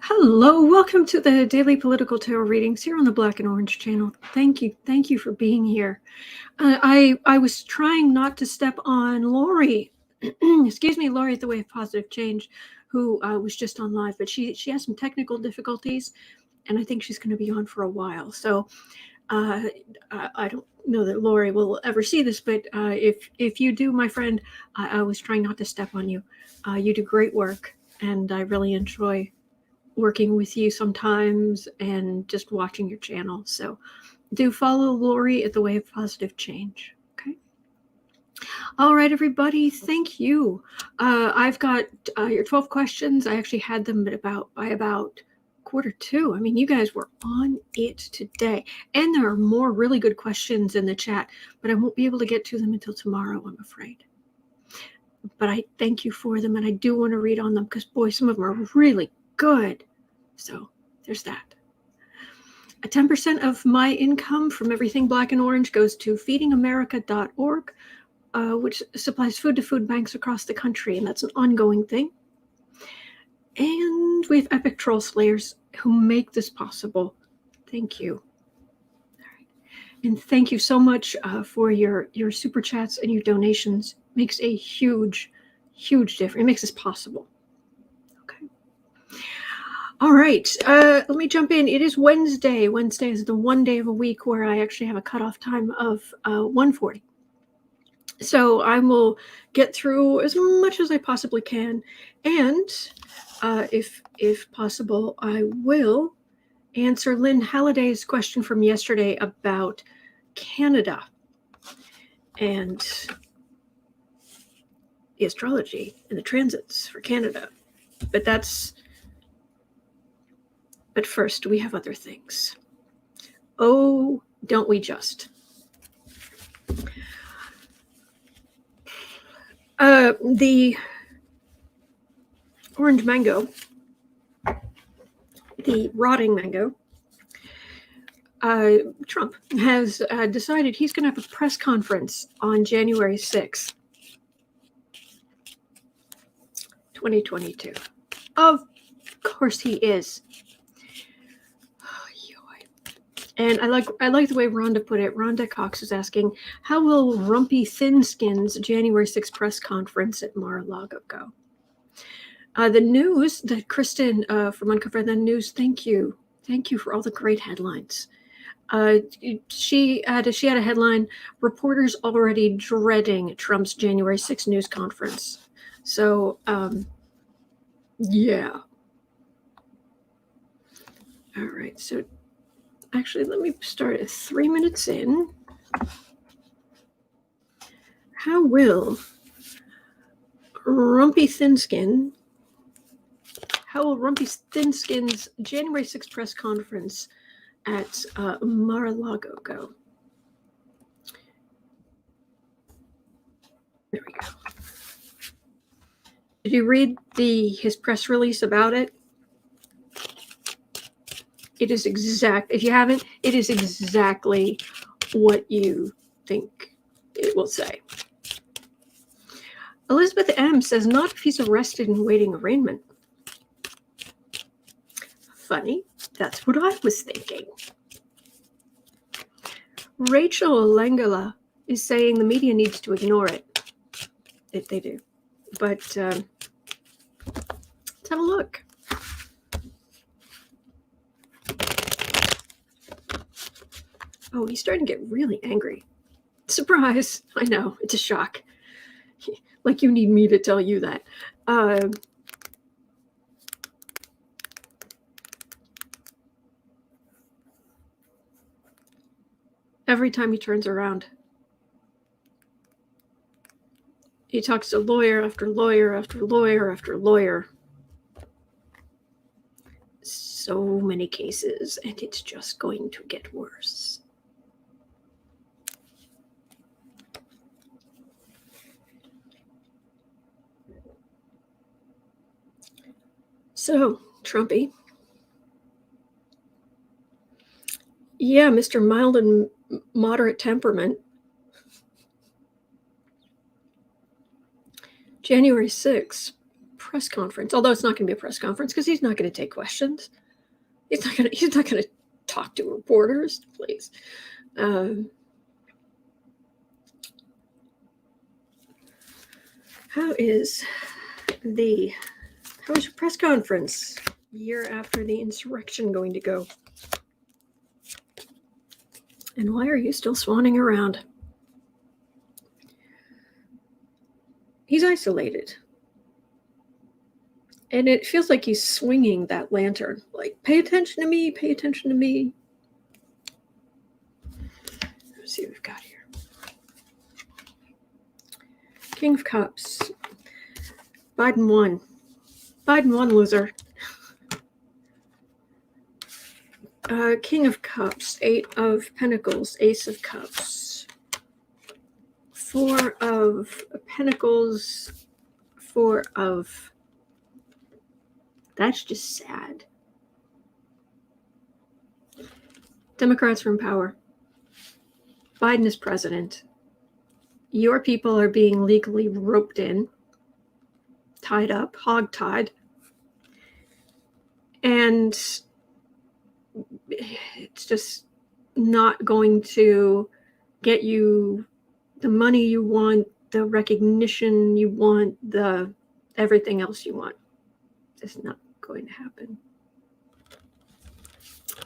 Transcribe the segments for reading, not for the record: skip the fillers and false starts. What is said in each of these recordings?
Hello, welcome to the Daily Political Tarot Readings here on the Black and Orange channel. Thank you for being here. I was trying not to step on Lori, excuse me, Lori at the Way of Positive Change, who was just on live, but she has some technical difficulties, and I think she's going to be on for a while. So I don't know that Lori will ever see this, but if you do, my friend, I was trying not to step on you. You do great work, and I really enjoy working with you sometimes and just watching your channel. So do follow Lori at the Way of Positive Change. Okay. All right, everybody. Thank you. I've got your 12 questions. I actually had them by about 1:45. I mean, you guys were on it today. And there are more really good questions in the chat, but I won't be able to get to them until tomorrow, I'm afraid. But I thank you for them, and I do want to read on them because, boy, some of them are really good. So there's that. 10% of my income from everything Black and Orange goes to feedingamerica.org, which supplies food to food banks across the country, and that's an ongoing thing. And we have epic troll slayers who make this possible. Thank you. All right. And thank you so much for your super chats and your donations. Makes a huge difference. It makes this possible. Okay. All right. Let me jump in. It is Wednesday. Wednesday is the one day of a week where I actually have a cutoff time of 1:40. So I will get through as much as I possibly can. And if possible, I will answer Lynn Halliday's question from yesterday about Canada and the astrology and the transits for Canada. But first, we have other things. Oh, don't we just? The orange mango, the rotting mango, Trump has decided he's going to have a press conference on January 6th, 2022. Of course he is. And I like the way Rhonda put it. Rhonda Cox is asking, how will RumpyThinSkin's January 6th press conference at Mar-a-Largo go? The news that Kristen from Uncover the News, thank you for all the great headlines. She had a headline, reporters already dreading Trump's January 6th news conference. So, yeah. All right, so actually, let me start at 3 minutes in. How will RumpyThinSkin's January 6th press conference at Mar-a-Largo go? There we go. Did you read his press release about it? It is if you haven't, it is exactly what you think it will say. Elizabeth M. says, not if he's arrested and waiting arraignment. Funny, that's what I was thinking. Rachel Langala is saying the media needs to ignore it. If they do. But let's have a look. Oh, he's starting to get really angry. Surprise. I know. It's a shock. Like you need me to tell you that. Every time he turns around, he talks to lawyer after lawyer after lawyer after lawyer. So many cases, and it's just going to get worse. So, Trumpy. Yeah, Mr. Mild and Moderate Temperament. January 6th, press conference, although it's not going to be a press conference because he's not going to take questions. He's not going to talk to reporters, please. How is your press conference year after the insurrection going to go? And why are you still swanning around? He's isolated. And it feels like he's swinging that lantern. Like, pay attention to me, pay attention to me. Let's see what we've got here. King of Cups. Biden won. Biden won, loser. King of Cups. 8 of Pentacles. Ace of Cups. 4 of Pentacles. 4 of... That's just sad. Democrats are in power. Biden is president. Your people are being legally roped in, tied up, hog-tied. And it's just not going to get you the money you want, the recognition you want, the everything else you want. It's not going to happen.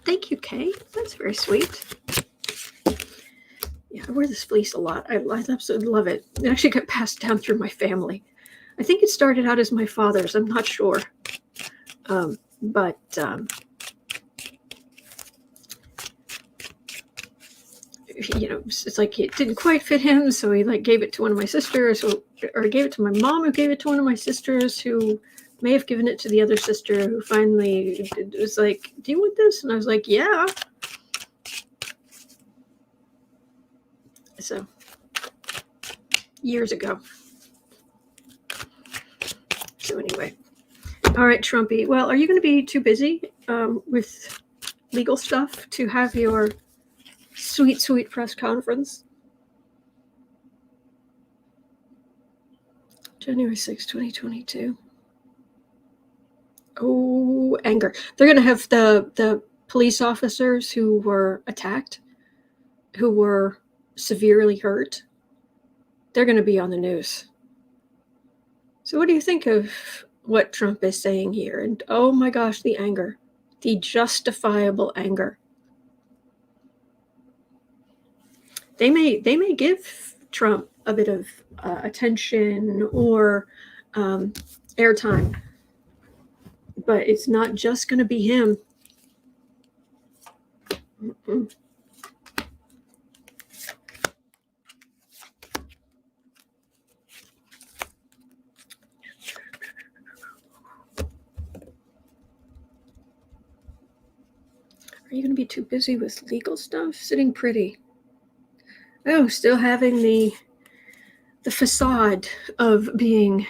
Thank you, Kay. That's very sweet. Yeah, I wear this fleece a lot. I absolutely love it. It actually got passed down through my family. I think it started out as my father's. I'm not sure. But you know, it's like it didn't quite fit him, so he like gave it to one of my sisters, or gave it to my mom, who gave it to one of my sisters, who may have given it to the other sister, who finally was like, "Do you want this?" And I was like, "Yeah." So years ago. So anyway, all right, Trumpy. Well, are you going to be too busy with legal stuff to have your sweet, sweet press conference? January 6, 2022. Oh, anger. They're going to have the police officers who were attacked, who were severely hurt. They're going to be on the news. So what do you think of what Trump is saying here? And oh my gosh, the anger, the justifiable anger. They may give Trump a bit of attention or airtime, but it's not just going to be him. Mm-mm. Are you going to be too busy with legal stuff? Sitting pretty. Oh, still having the facade of being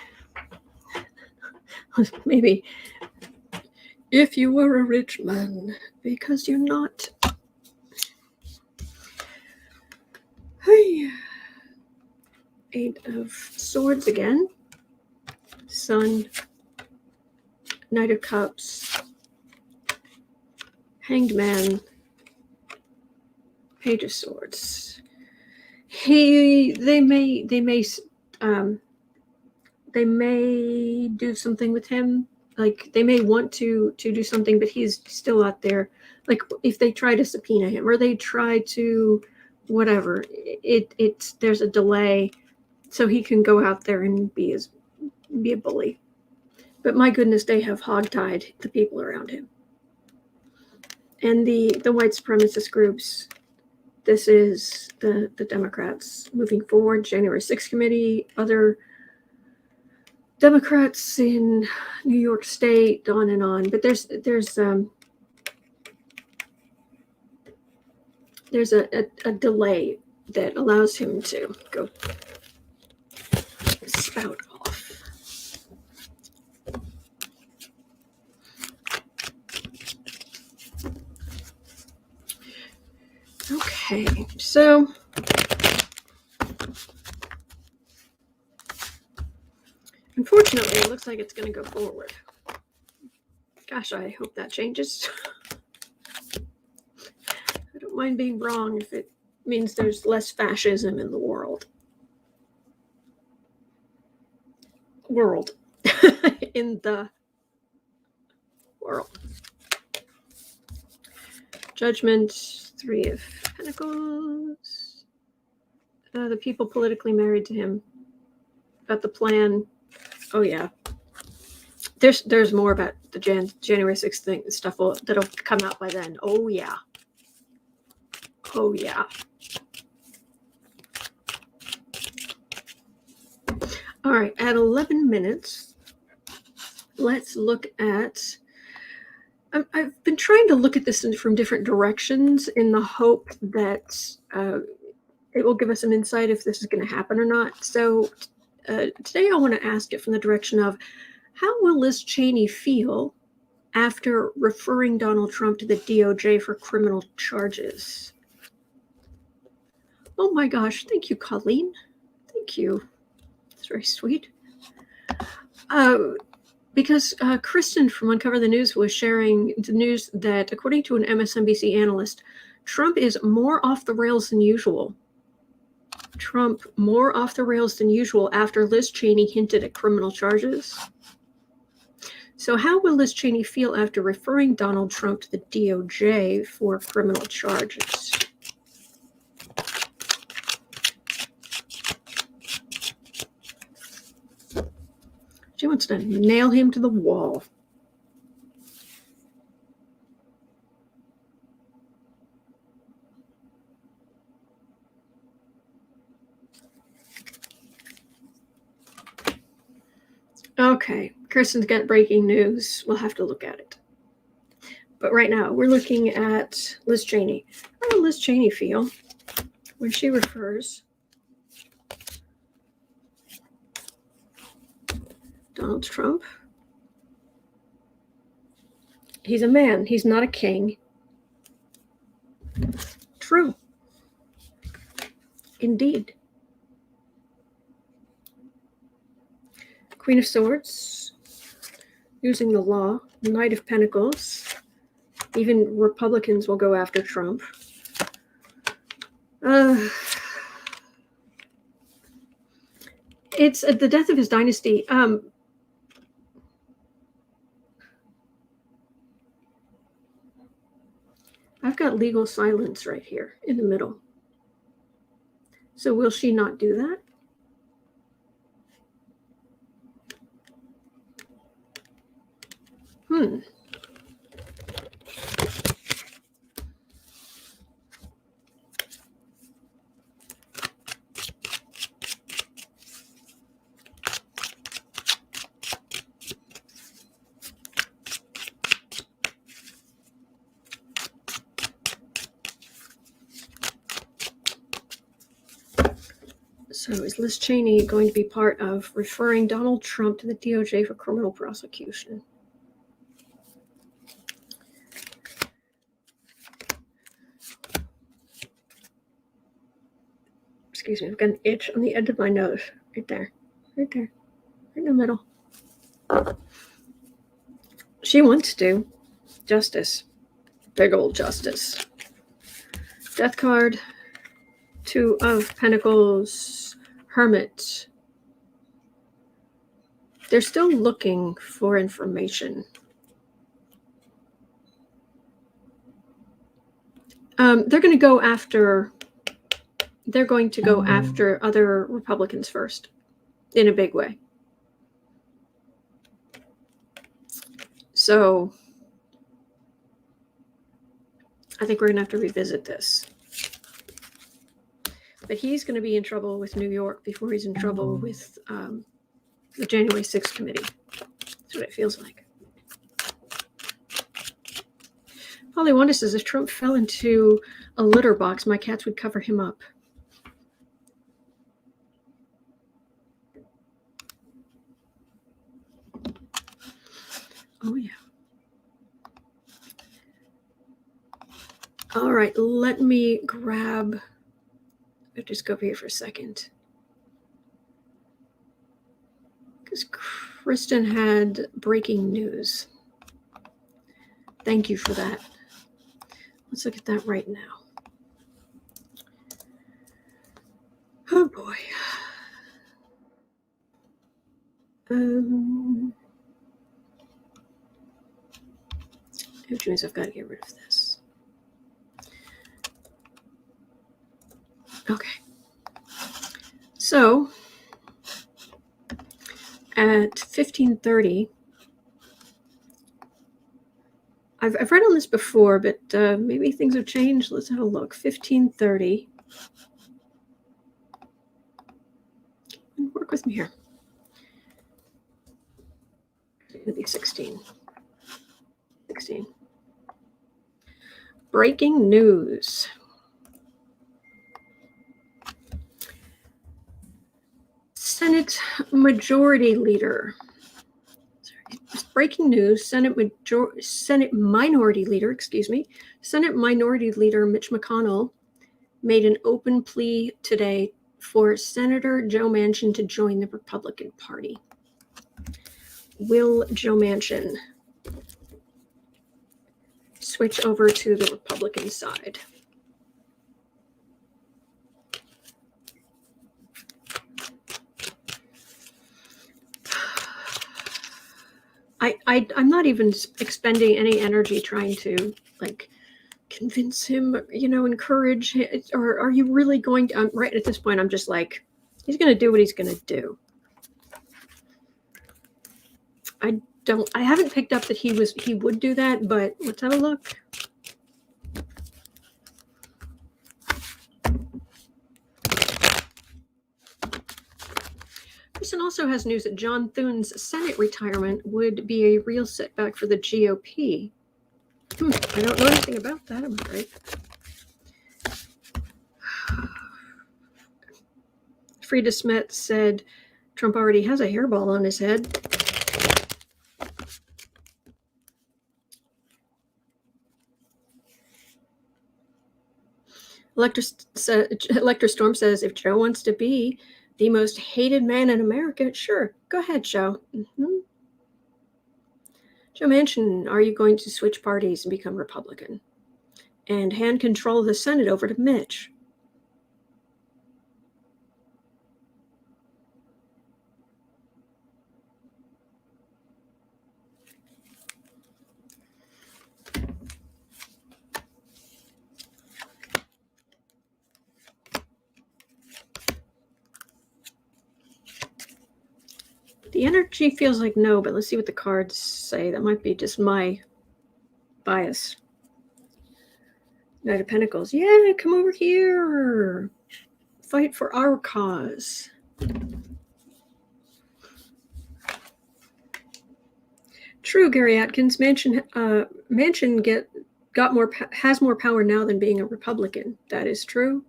maybe if you were a rich man, because you're not. Hey. 8 of Swords again. Sun. Knight of Cups. Hanged Man. Page of Swords. They may do something with him. Like they may want to do something, but he's still out there. Like if they try to subpoena him or they try to whatever, there's a delay, so he can go out there and be a bully. But my goodness, they have hogtied the people around him. And the white supremacist groups. This is the Democrats moving forward. January 6th committee, other Democrats in New York State, on and on. But there's a delay that allows him to go spout off. Okay, so Unfortunately, it looks like it's going to go forward. Gosh, I hope that changes. I don't mind being wrong if it means there's less fascism in the world. In the world. Judgment, 3 of Pentacles. The people politically married to him. About the plan. Oh yeah. There's more about the January 6th thing stuff that'll come out by then. Oh yeah. Oh yeah. All right, at 11 minutes, let's look at. I've been trying to look at this from different directions in the hope that it will give us some insight if this is going to happen or not. So today I want to ask it from the direction of, how will Liz Cheney feel after referring Donald Trump to the DOJ for criminal charges? Oh my gosh, thank you, Colleen. Thank you. That's very sweet. Because Kristen from Uncover the News was sharing the news that, according to an MSNBC analyst, Trump is more off the rails than usual. Trump more off the rails than usual after Liz Cheney hinted at criminal charges. So how will Liz Cheney feel after referring Donald Trump to the DOJ for criminal charges? She wants to nail him to the wall. Okay, Kristen's got breaking news. We'll have to look at it. But right now, we're looking at Liz Cheney. How will Liz Cheney feel when she refers Donald Trump? He's a man. He's not a king. True. Indeed. Queen of Swords, using the law, Knight of Pentacles. Even Republicans will go after Trump. It's the death of his dynasty. I've got legal silence right here in the middle. So will she not do that? So is Liz Cheney going to be part of referring Donald Trump to the DOJ for criminal prosecution? Excuse me, I've got an itch on the edge of my nose. Right there. Right there. Right in the middle. She wants to. Justice. Big old justice. Death card. 2 of Pentacles. Hermit. They're still looking for information. They're going to go after other Republicans first in a big way. So I think we're going to have to revisit this. But he's going to be in trouble with New York before he's in trouble with the January 6th committee. That's what it feels like. Polly Wanda says, if Trump fell into a litter box, my cats would cover him up. Oh, yeah. All right, let me grab... I'll just go over here for a second. Kristen had breaking news. Thank you for that. Let's look at that right now. Oh boy. Which means I've got to get rid of this. Okay. So at 15:30, I've read on this before, but maybe things have changed. Let's have a look. 15:30. Work with me here. Maybe 16. 16. Breaking news. Senate Majority Leader. Breaking news. Senate Minority Leader, Senate Minority Leader Mitch McConnell made an open plea today for Senator Joe Manchin to join the Republican Party. Will Joe Manchin switch over to the Republican side? I'm not even expending any energy trying to convince him, encourage him, or are you really going to? Right at this point, I'm just like, he's going to do what he's going to do. I haven't picked up that he would do that, but let's have a look. Kristen also has news that John Thune's Senate retirement would be a real setback for the GOP. I don't know anything about that, I'm afraid. Frida Smet said Trump already has a hairball on his head. Electra Storm says, if Joe wants to be the most hated man in America, sure, go ahead, Joe. Joe Manchin, are you going to switch parties and become Republican and hand control of the Senate over to Mitch? The energy feels like no, but let's see what the cards say. That might be just my bias. Knight of Pentacles. Yeah, come over here. Fight for our cause. True, Gary Atkins. Manchin has more power now than being a Republican. That is true.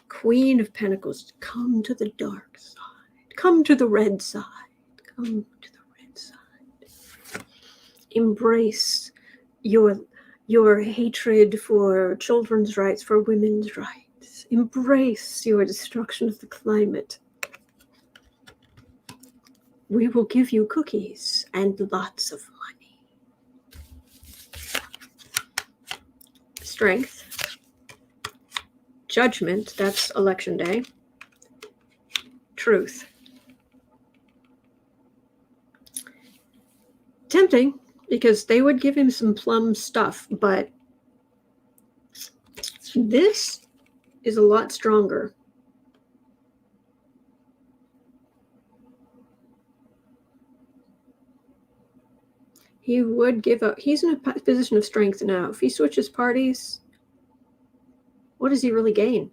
Queen of Pentacles. Come to the dark side. Come to the red side. Come to the red side. Embrace your hatred for children's rights, for women's rights. Embrace your destruction of the climate. We will give you cookies and lots of money. Strength. Judgment. That's election day. Truth. Tempting, because they would give him some plum stuff, but this is a lot stronger. He would give up. He's in a position of strength now. If he switches parties, what does he really gain?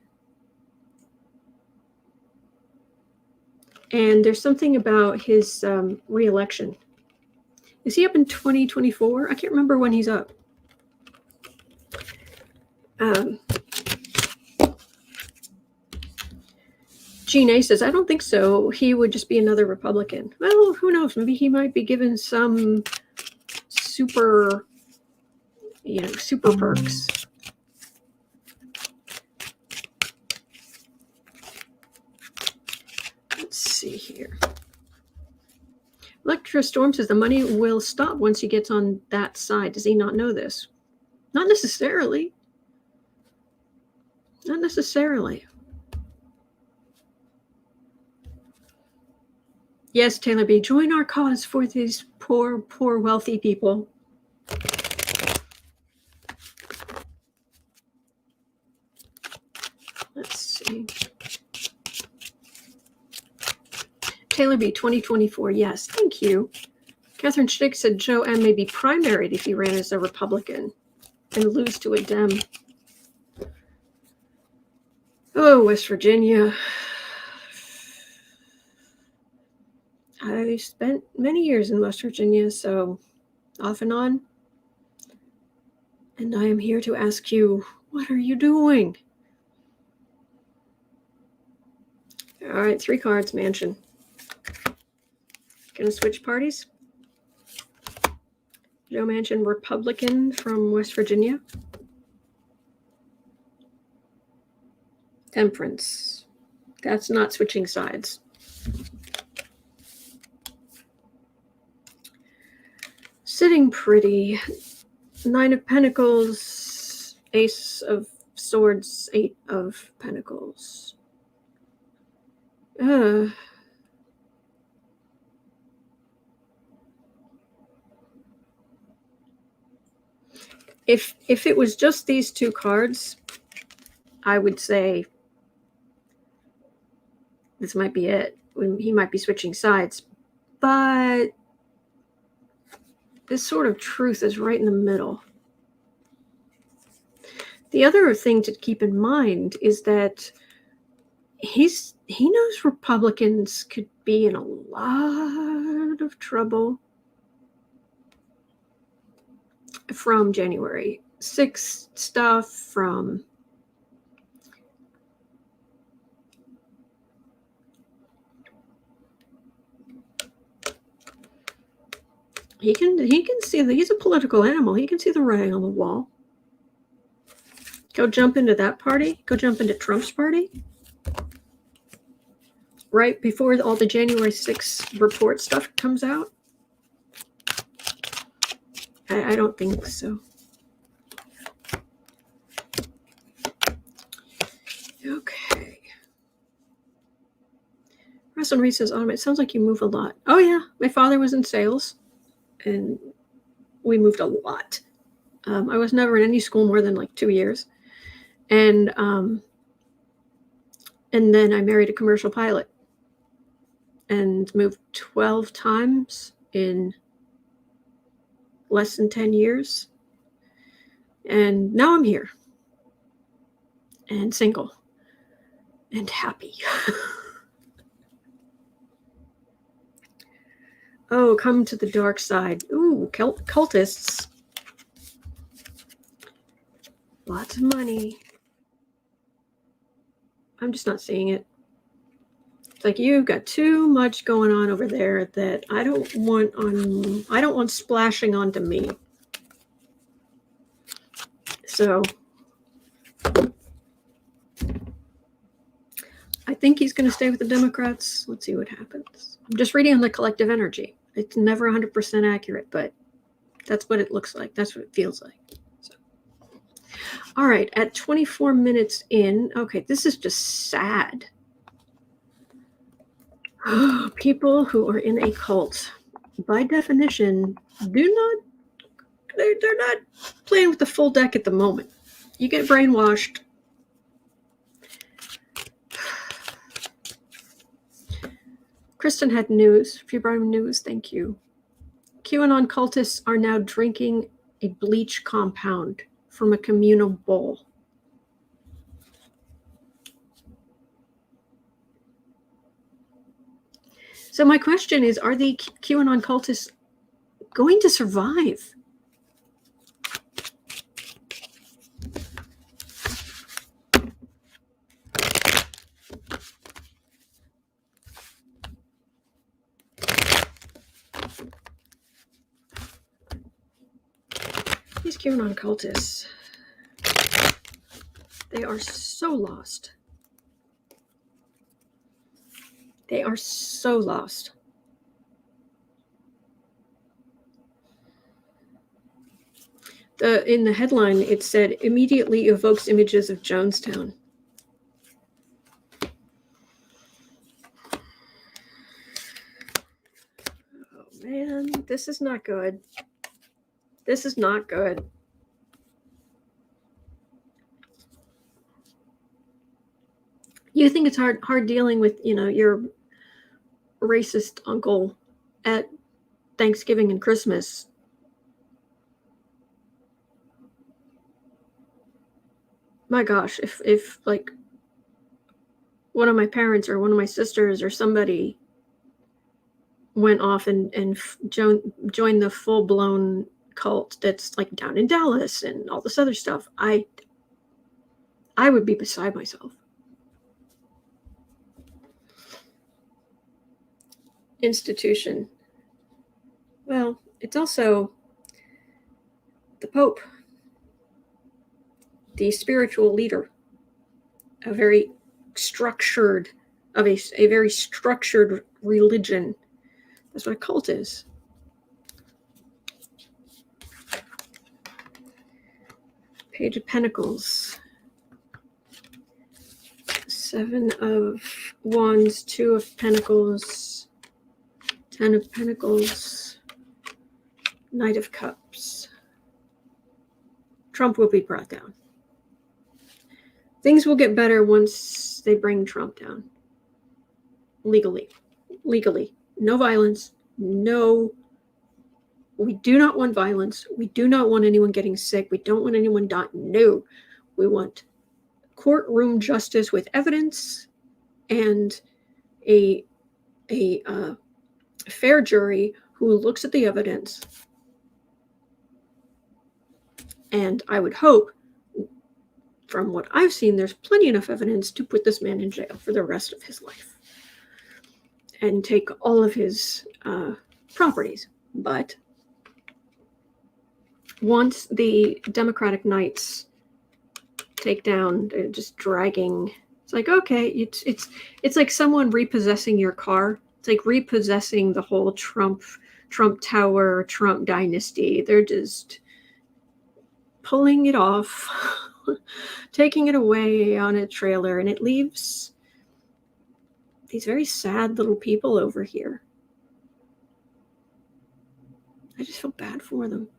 And there's something about his re-election. Is he up in 2024? I can't remember when he's up. Gene A says, I don't think so. He would just be another Republican. Well, who knows? Maybe he might be given some super perks. Let's see here. Electra Storm says the money will stop once he gets on that side. Does he not know this? Not necessarily. Not necessarily. Yes, Taylor B., join our cause for these poor, poor, wealthy people. Let's see. Taylor B., 2024. Yes, thank you. Catherine Schick said Joe M. may be primaried if he ran as a Republican and lose to a Dem. Oh, West Virginia. I spent many years in West Virginia, so off and on. And I am here to ask you, what are you doing? All right, 3 cards, Manchin. Gonna switch parties? Joe Manchin, Republican from West Virginia. Temperance. That's not switching sides. Sitting pretty. 9 of Pentacles, Ace of Swords, 8 of Pentacles. If it was just these 2 cards, I would say this might be it. He might be switching sides. But this sort of truth is right in the middle. The other thing to keep in mind is that he knows Republicans could be in a lot of trouble from January 6th stuff, from he can see that he's a political animal. He can see the writing on the wall. Go jump into that party. Go jump into Trump's party. Right before all the January 6th report stuff comes out. I don't think so. Okay. Russell Reed says, it sounds like you move a lot. Oh, yeah. My father was in sales, and we moved a lot. I was never in any school more than like 2 years. And then I married a commercial pilot and moved 12 times in less than 10 years. And now I'm here and single and happy. Oh, come to the dark side. Ooh, cultists. Lots of money. I'm just not seeing it. It's like you've got too much going on over there that I don't want splashing onto me. So I think he's going to stay with the Democrats. Let's see what happens. I'm just reading on the collective energy. It's never 100% accurate, but that's what it looks like. That's what it feels like. So, all right, at 24 minutes in, okay, this is just sad. People who are in a cult, by definition, they're not playing with the full deck at the moment. You get brainwashed. Kristen had news. If you brought him news, thank you. QAnon cultists are now drinking a bleach compound from a communal bowl. So my question is, are the QAnon cultists going to survive? These QAnon cultists, they are so lost. They are so lost. In the headline, it said, immediately evokes images of Jonestown. Oh, man, this is not good. This is not good. You think it's hard dealing with, your racist uncle at Thanksgiving and Christmas. My gosh, if like one of my parents or one of my sisters or somebody went off and joined the full-blown cult that's like down in Dallas and all this other stuff, I would be beside myself. Institution. Well, it's also the Pope, the spiritual leader, a very structured religion. That's what a cult is. Page of Pentacles. 7 of Wands, 2 of Pentacles, 10 of Pentacles, Knight of Cups. Trump will be brought down. Things will get better once they bring Trump down. Legally. No violence. No. We do not want violence. We do not want anyone getting sick. We don't want anyone dying. No. We want courtroom justice with evidence and a fair jury who looks at the evidence. And I would hope, from what I've seen, there's plenty enough evidence to put this man in jail for the rest of his life and take all of his properties. But once the Democratic Knights take down, they're just dragging. It's like, okay, it's like someone repossessing your car. It's like repossessing the whole Trump Tower, Trump dynasty. They're just pulling it off, taking it away on a trailer, and it leaves these very sad little people over here. I just feel bad for them.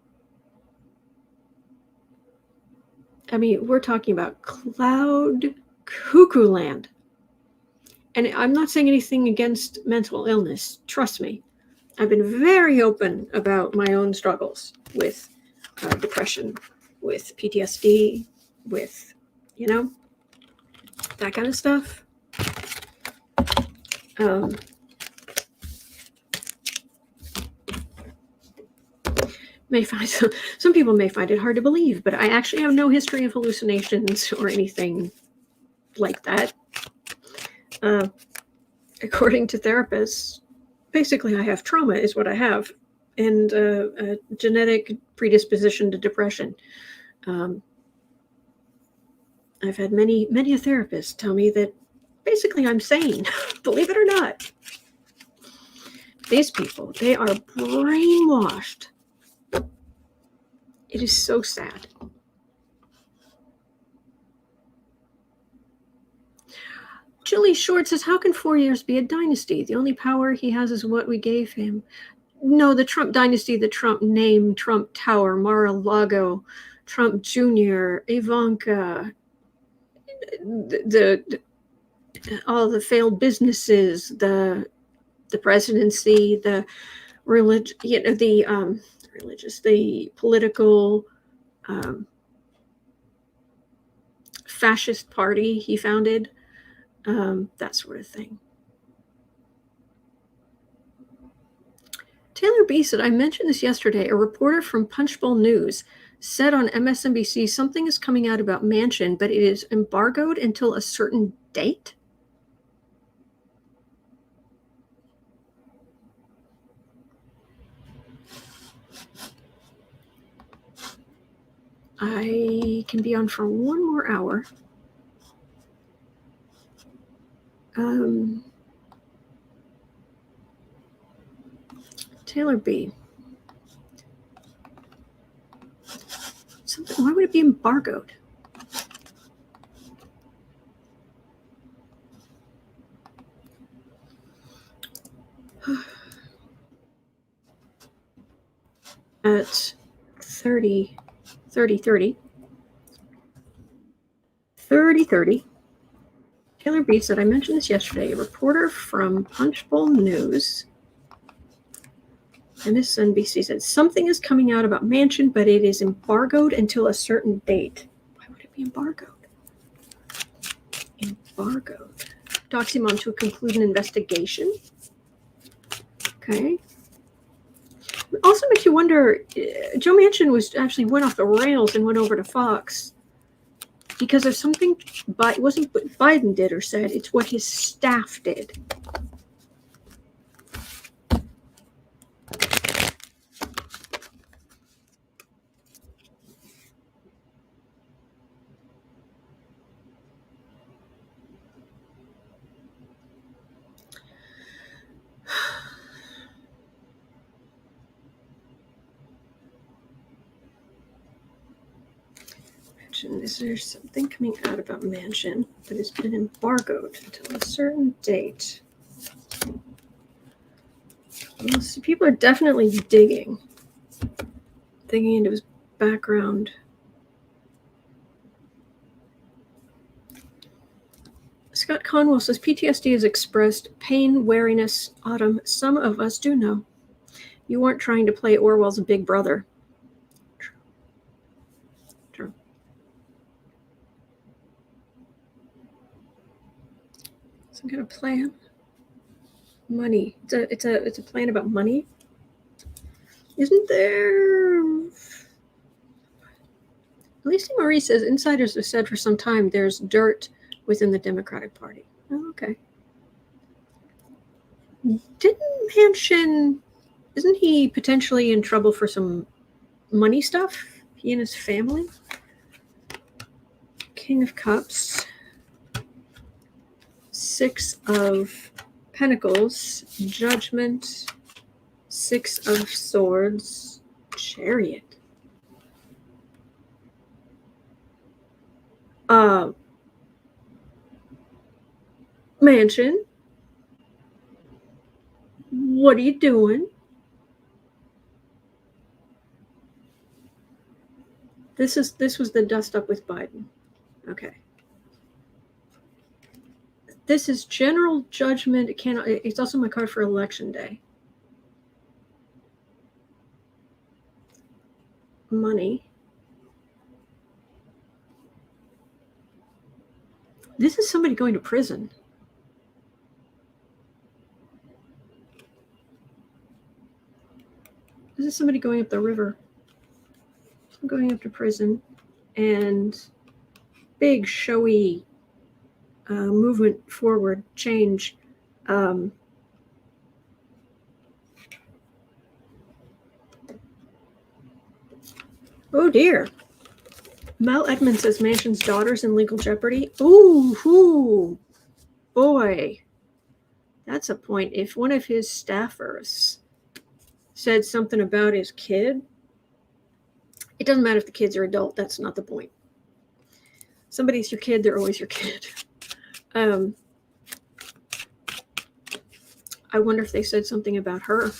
I mean, we're talking about cloud cuckoo land. And I'm not saying anything against mental illness. Trust me. I've been very open about my own struggles with depression, with PTSD, with, that kind of stuff. Some people may find it hard to believe, but I actually have no history of hallucinations or anything like that. According to therapists, basically I have trauma is what I have, and a genetic predisposition to depression. I've had many a therapist tell me that basically I'm sane, believe it or not. These people, they are brainwashed. It is so sad. Julie Short says, how can 4 years be a dynasty? The only power he has is what we gave him. No, the Trump dynasty, the Trump name, Trump Tower, Mar-a-Lago, Trump Jr., Ivanka, all the failed businesses, the presidency, the the political fascist party he founded, that sort of thing. Taylor B said, I mentioned this yesterday. A reporter from Punchbowl News said on MSNBC something is coming out about Manchin, but it is embargoed until a certain date. I can be on for one more hour. Taylor B. Something. Why would it be embargoed? At 30, Taylor B said, I mentioned this yesterday. A reporter from Punchbowl News, MSNBC, said something is coming out about Manchin, but it is embargoed until a certain date. Why would it be embargoed? Embargoed. Docks him on to conclude an investigation. Okay. It also makes you wonder, Joe Manchin went off the rails and went over to Fox because of something, it wasn't what Biden did or said, it's what his staff did. Is there something coming out about Manchin that has been embargoed until a certain date? Well, so people are definitely digging into his background. Scott Conwell says PTSD is expressed pain, wariness, autumn. Some of us do know. You weren't trying to play Orwell's Big Brother. True. Some kind of plan. Money. It's a plan about money. Isn't there? Lisa Marie says insiders have said for some time there's dirt within the Democratic Party. Oh, okay. Isn't he potentially in trouble for some money stuff? He and his family? King of Cups. 6 of Pentacles. Judgment. 6 of Swords. Chariot. Manchin. What are you doing? This was the dust up with Biden. Okay. This is general judgment. It's also my card for election day. Money. This is somebody going to prison. This is somebody going up the river. I'm going up to prison. And big, showy movement forward, change. Oh, dear. Mel Edmonds says Manchin's daughter's in legal jeopardy. Ooh, boy. That's a point. If one of his staffers said something about his kid, it doesn't matter if the kids are adult. That's not the point. Somebody's your kid, they're always your kid. I wonder if they said something about her.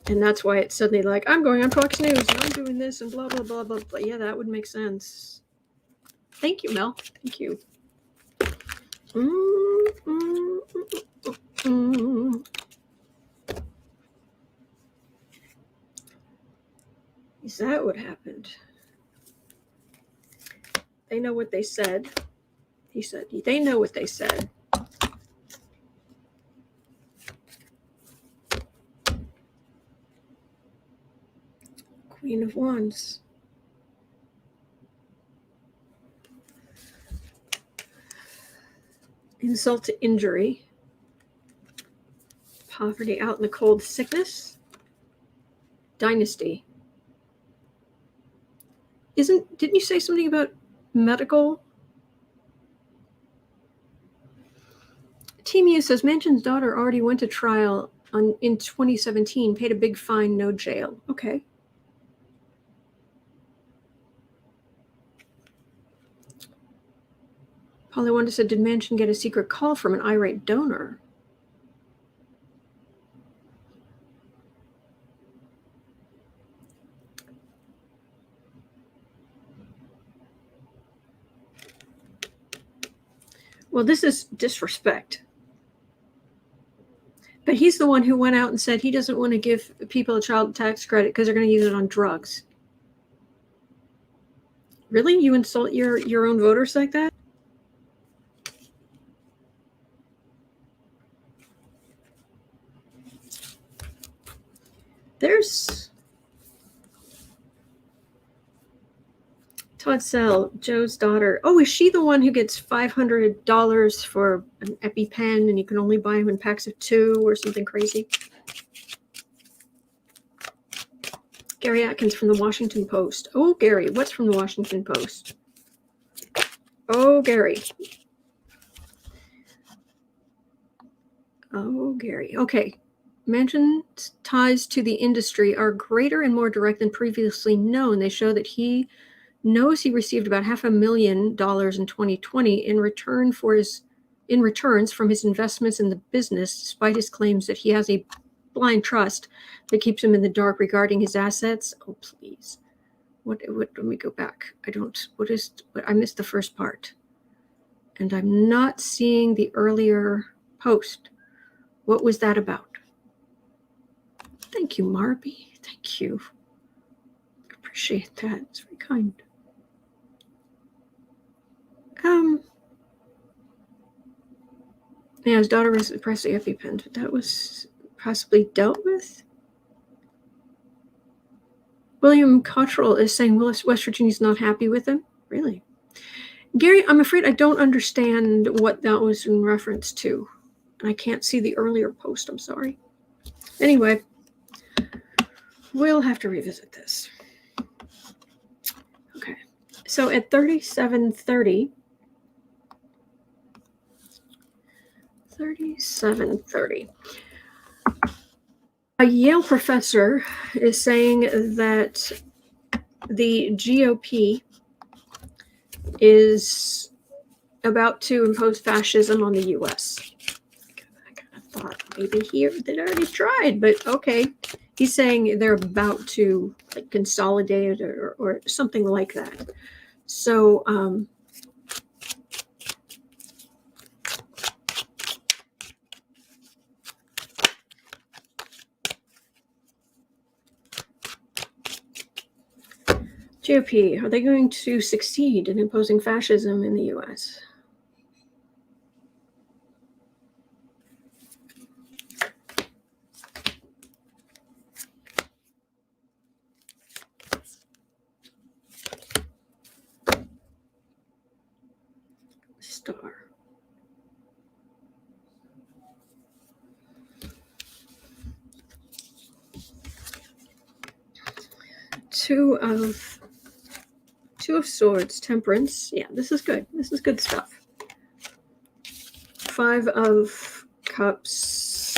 And that's why it's suddenly like, I'm going on Fox News and I'm doing this and blah, blah, blah, blah, blah. Yeah, that would make sense. Thank you, Mel. Thank you. Is that what happened? They know what they said. He said, they know what they said. Queen of Wands. Insult to injury. Poverty out in the cold. Sickness. Dynasty. Didn't you say something about medical? Team U says Manchin's daughter already went to trial in 2017, paid a big fine, no jail. Okay. Polly Wanda said, did Manchin get a secret call from an irate donor? Well, this is disrespect. But he's the one who went out and said he doesn't want to give people a child tax credit because they're going to use it on drugs. Really? You insult your own voters like that? There's Todd Sell, Joe's daughter. Oh, is she the one who gets $500 for an EpiPen and you can only buy them in packs of 2 or something crazy? Gary Atkins from the Washington Post. Oh, Gary, what's from the Washington Post? Oh, Gary. Oh, Gary. Okay. Manchin's ties to the industry are greater and more direct than previously known. They show that he knows he received about $500,000 in 2020 in returns from his investments in the business, despite his claims that he has a blind trust that keeps him in the dark regarding his assets. Oh, please. What let me go back. I missed the first part. And I'm not seeing the earlier post. What was that about? Thank you, Marby. Thank you. Appreciate that. It's very kind. Yeah, his daughter was pressed the EpiPen, but that was possibly dealt with. William Cottrell is saying West Virginia's not happy with him. Really? Gary, I'm afraid I don't understand what that was in reference to. And I can't see the earlier post. I'm sorry. Anyway, we'll have to revisit this. Okay. So at 37:30, a Yale professor is saying that the GOP is about to impose fascism on the U.S. I kind of thought maybe they'd already tried, but okay. He's saying they're about to consolidate or something like that. So, GOP, are they going to succeed in imposing fascism in the U.S.? Star. Two of Swords, Temperance. Yeah, this is good. This is good stuff. 5 of Cups,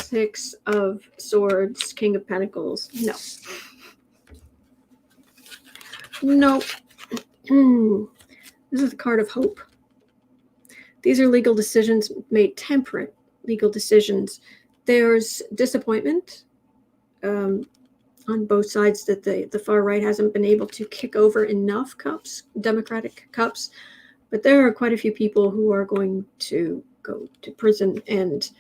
6 of Swords, King of Pentacles. No. No. This is the card of hope. These are legal decisions made temperate legal decisions. There's disappointment on both sides that the far right hasn't been able to kick over enough cups, Democratic cups. But there are quite a few people who are going to go to prison, and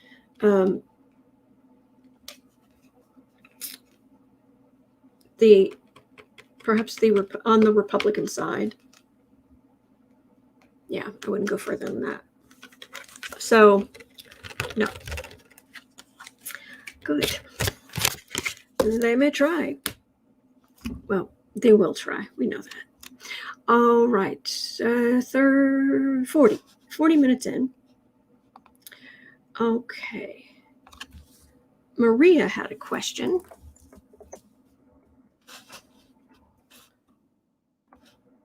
perhaps on the Republican side. Yeah, I wouldn't go further than that. So, no. Good. They may try. Well, they will try. We know that. All right. 40 minutes in. Okay. Maria had a question.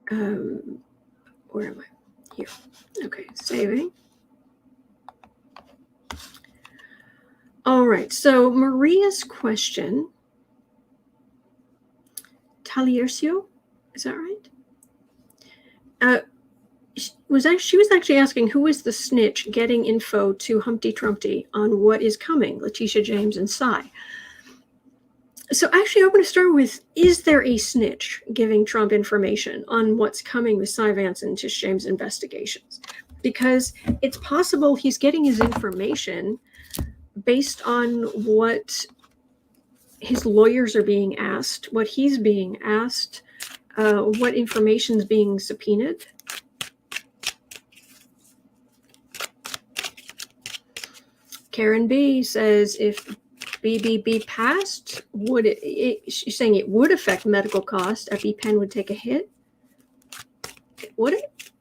Where am I? Here. Okay, saving. All right, so Maria's question, Taliercio, is that right? she was actually asking who is the snitch getting info to Humpty Trumpty on what is coming, Letitia James and Cy. So actually, I want to start with, is there a snitch giving Trump information on what's coming with Cy Vance and Tish James investigations? Because it's possible he's getting his information based on what his lawyers are being asked, what he's being asked, what information's being subpoenaed. Karen B says, if BBB passed, would she's saying it would affect medical costs. EpiPen would take a hit. Would it?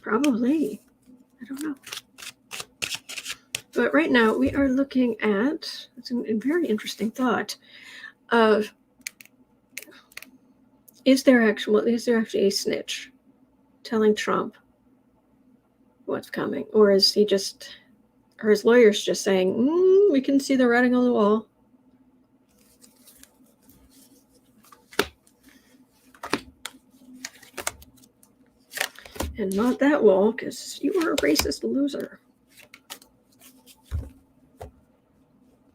Probably. I don't know. But right now we are looking at, it's a very interesting thought of, is there actually a snitch telling Trump what's coming? Or is he just, or his lawyers just saying, we can see the writing on the wall? And not that wall, because you are a racist loser.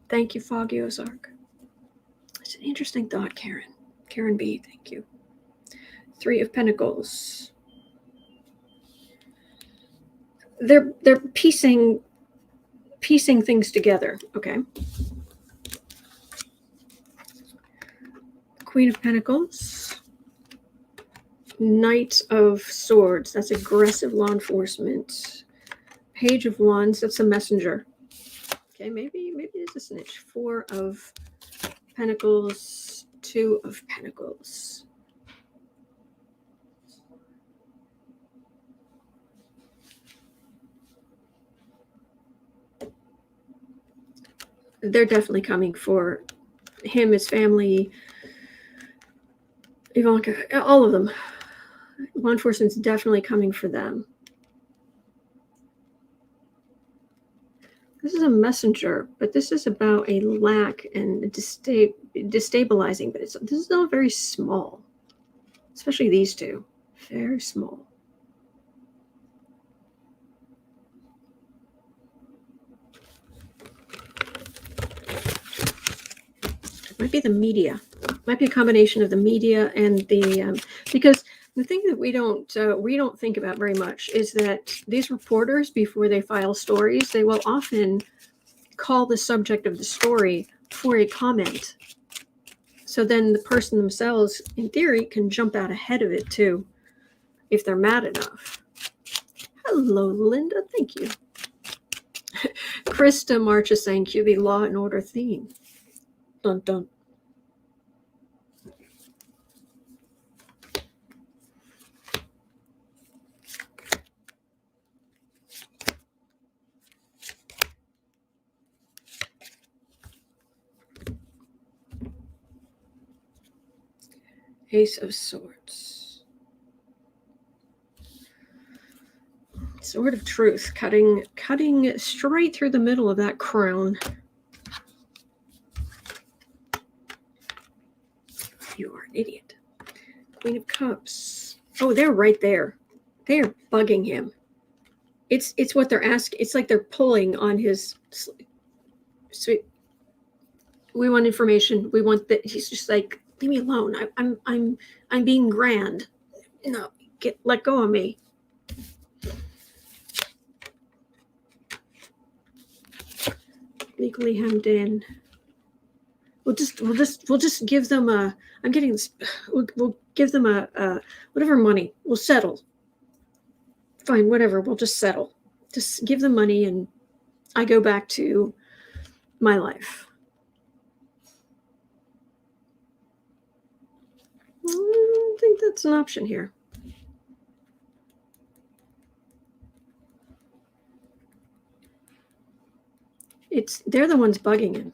Thank you, Foggy Ozark. It's an interesting thought, Karen. Karen B, thank you. 3 of Pentacles. They're piecing things together, okay? Queen of Pentacles. Knight of Swords, that's aggressive law enforcement. Page of Wands, that's a messenger. Okay, maybe it's a snitch. 4 of Pentacles, 2 of Pentacles. They're definitely coming for him, his family, Ivanka, all of them. Law enforcement's definitely coming for them. This is a messenger, but this is about a lack and destabilizing, but this is not very small, especially these two. Very small. It might be the media. It might be a combination of the media and the because the thing that we don't think about very much is that these reporters, before they file stories, they will often call the subject of the story for a comment. So then the person themselves, in theory, can jump out ahead of it too, if they're mad enough. Hello, Linda. Thank you. Krista March is saying, cue the Law and Order theme. Dun dun. Ace of Swords. Sword of Truth, cutting straight through the middle of that crown. You are an idiot. Queen of Cups. Oh, they're right there. They are bugging him. It's what they're asking. It's like they're pulling on his. Sweet. We want information. We want that. He's just like, leave me alone. I'm being grand. No, let go of me. Legally hemmed in. We'll just give them a. I'm getting this. We'll give them a whatever money. We'll settle. Fine, whatever. We'll just settle. Just give them money, and I go back to my life. I don't think that's an option here. They're the ones bugging him.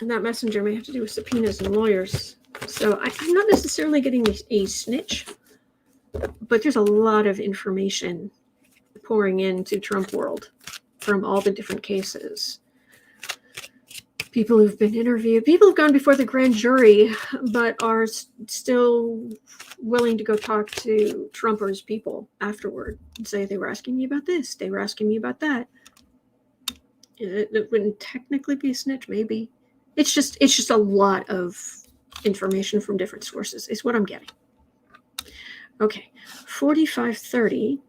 And that messenger may have to do with subpoenas and lawyers. So I'm not necessarily getting a snitch, but there's a lot of information pouring into Trump world from all the different cases. people who've been interviewed, people who've gone before the grand jury, but are still willing to go talk to Trumpers people afterward and say they were asking me about this, they were asking me about that. It wouldn't technically be a snitch, maybe. It's just a lot of information from different sources is what I'm getting. Okay, 4530.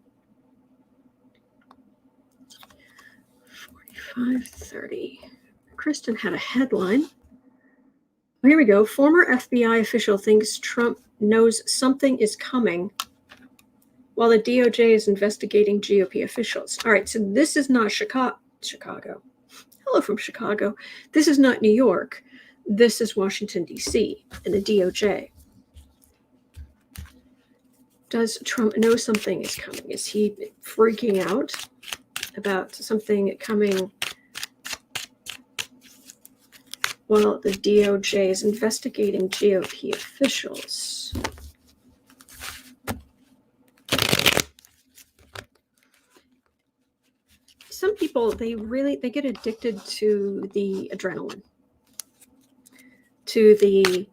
4530. Kristen had a headline. Here we go. Former FBI official thinks Trump knows something is coming while the DOJ is investigating GOP officials. All right, so this is not Chicago. Hello from Chicago. This is not New York. This is Washington, D.C. and the DOJ. Does Trump know something is coming? Is he freaking out about something coming while the DOJ is investigating GOP officials? Some people, they get addicted to the adrenaline, to the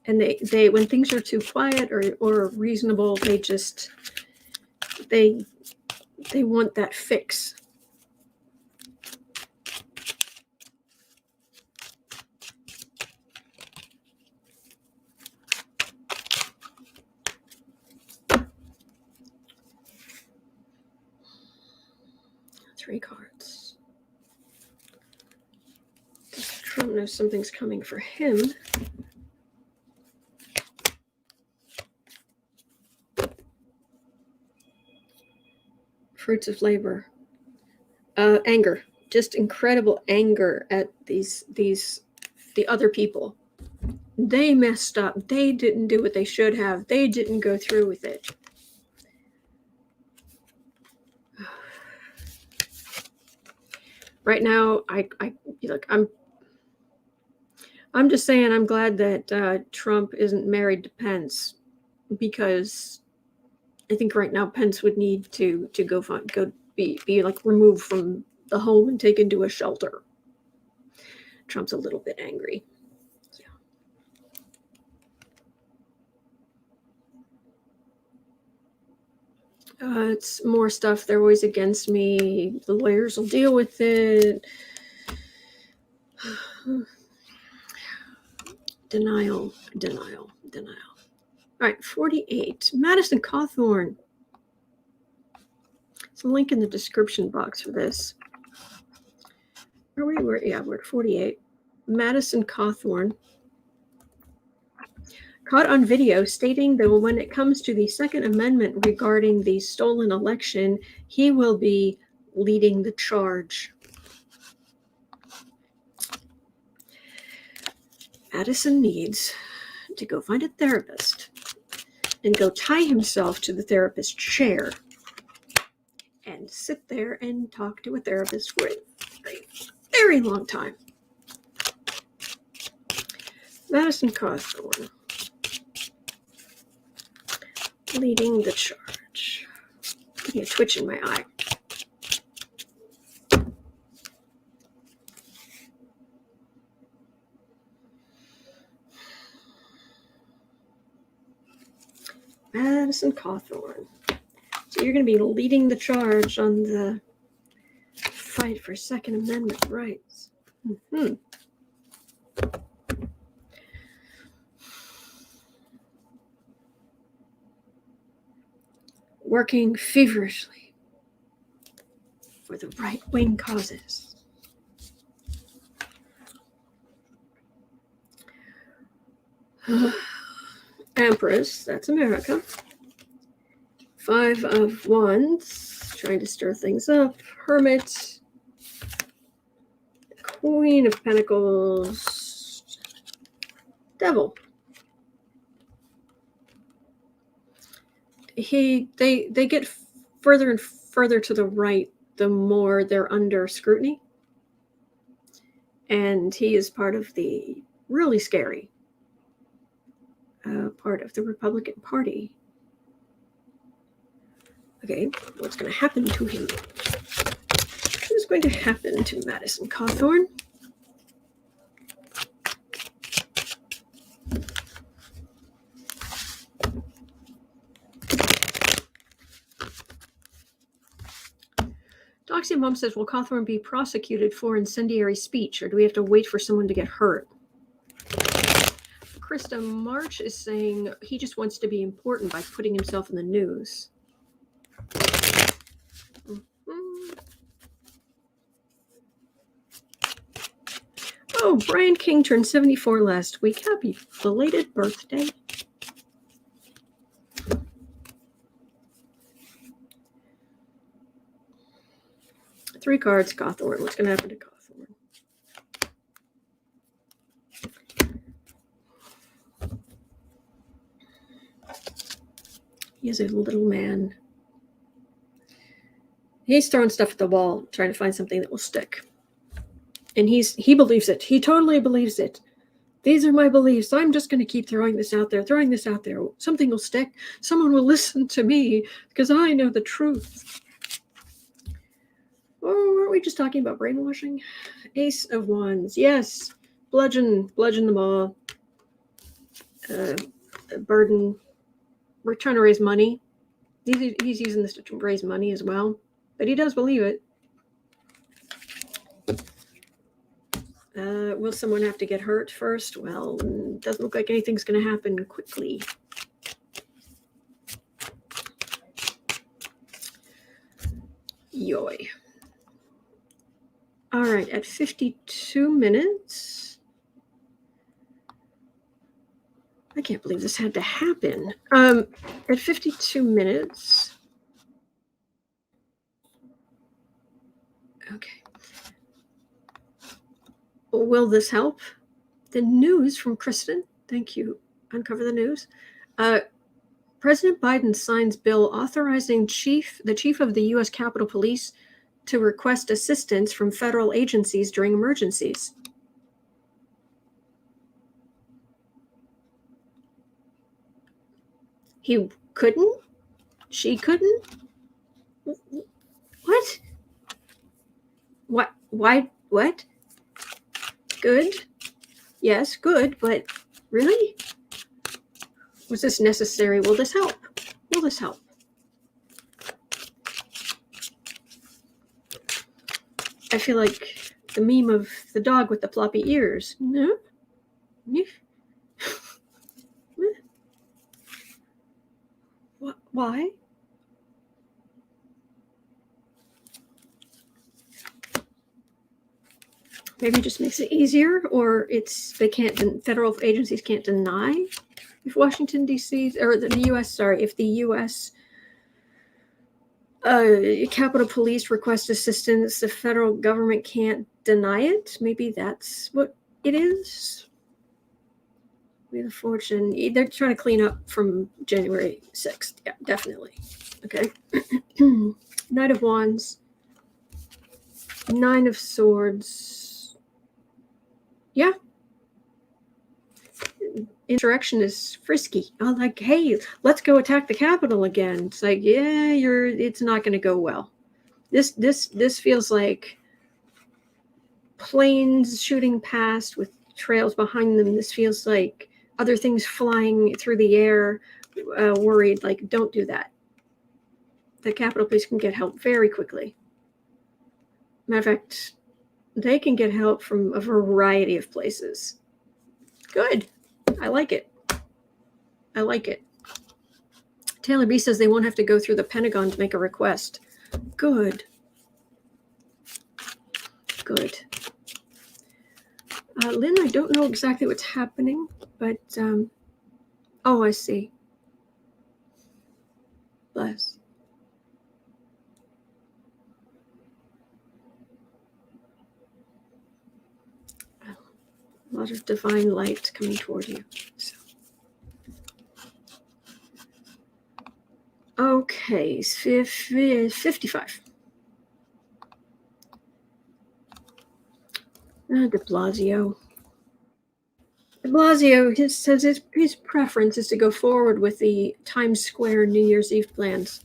and they when things are too quiet or reasonable, they want that fix. Three cards. Does Trump know something's coming for him? Fruits of labor. Anger. Just incredible anger at the other people. They messed up. They didn't do what they should have. They didn't go through with it. Right now, I'm just saying I'm glad that Trump isn't married to Pence, because I think right now Pence would need to go be like removed from the home and taken to a shelter. Trump's a little bit angry. It's more stuff. They're always against me. The lawyers will deal with it. Denial. All right, 48. Madison Cawthorn. There's a link in the description box for this. We're at 48. Madison Cawthorn caught on video stating that when it comes to the Second Amendment regarding the stolen election, he will be leading the charge. Madison needs to go find a therapist and go tie himself to the therapist's chair and sit there and talk to a therapist for a very, very long time. Madison Cawthorn leading the charge. Getting a twitch in my eye. Madison Cawthorn. So you're going to be leading the charge on the fight for Second Amendment rights. Mm-hmm. Working feverishly for the right-wing causes. Empress, that's America. 5 of Wands, trying to stir things up. Hermit. Queen of Pentacles. Devil. They get further and further to the right the more they're under scrutiny. And he is part of the really scary part of the Republican Party. Okay, what's going to happen to him? Who's going to happen to Madison Cawthorn? Doxy Mom says, will Cawthorn be prosecuted for incendiary speech, or do we have to wait for someone to get hurt? Krista March is saying he just wants to be important by putting himself in the news. Oh, Brian King turned 74 last week. Happy belated birthday. Three cards, Cawthorn. What's going to happen to Cawthorn? He is a little man. He's throwing stuff at the wall, trying to find something that will stick. And he believes it. He totally believes it. These are my beliefs. I'm just going to keep throwing this out there. Something will stick. Someone will listen to me because I know the truth. Oh, weren't we just talking about brainwashing? Ace of Wands. Yes. Bludgeon them all. Burden. We're trying to raise money. He's using this to raise money as well. But he does believe it. Will someone have to get hurt first? Well, it doesn't look like anything's going to happen quickly. Yoy. All right, at 52 minutes. I can't believe this had to happen. At 52 minutes. Okay. Will this help? The news from Kristen. Thank you. Uncover the news. President Biden signs bill authorizing the chief of the U.S. Capitol Police to request assistance from federal agencies during emergencies. He couldn't? She couldn't? What? What? Why? What? Good? Yes, good, but really? Was this necessary? Will this help? Will this help? I feel like the meme of the dog with the floppy ears. No? Why? Maybe it just makes it easier, or federal agencies can't deny if Washington D.C. or the U.S. Sorry, if the U.S. Capitol Police request assistance, the federal government can't deny it. Maybe that's what it is. We have fortune. They're trying to clean up from January 6th. Yeah, definitely. Okay. Knight of Wands. Nine of Swords. Yeah. Insurrection is frisky. I'm like, hey, let's go attack the Capitol again. It's like, yeah, it's not going to go well. This feels like planes shooting past with trails behind them. This feels like other things flying through the air, worried. Like, don't do that. The Capitol Police can get help very quickly. Matter of fact, they can get help from a variety of places. Good. I like it. I like it. Taylor B says they won't have to go through the Pentagon to make a request. Good. Good. Lynn, I don't know exactly what's happening, but, oh, I see. Bless. A lot of divine light coming toward you. So. Okay, 55. De Blasio. De Blasio says his preference is to go forward with the Times Square New Year's Eve plans.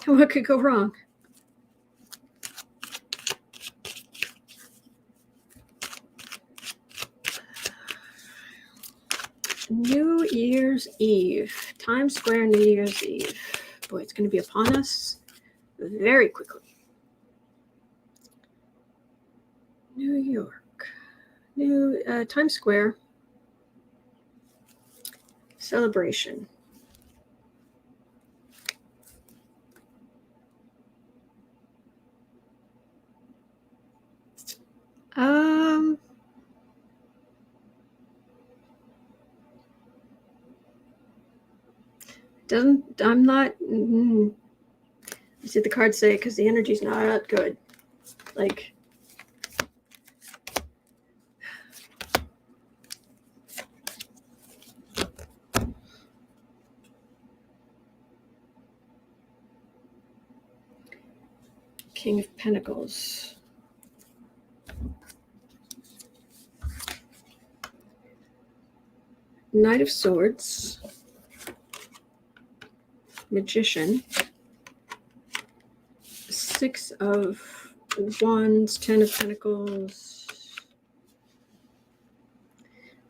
What could go wrong? New Year's Eve. Times Square New Year's Eve. Boy, it's going to be upon us very quickly. New York. New Times Square. Celebration. I'm not, I see the cards say, because the energy's not good. Like, King of Pentacles. Knight of Swords. Magician. Six of Wands. 10 of Pentacles.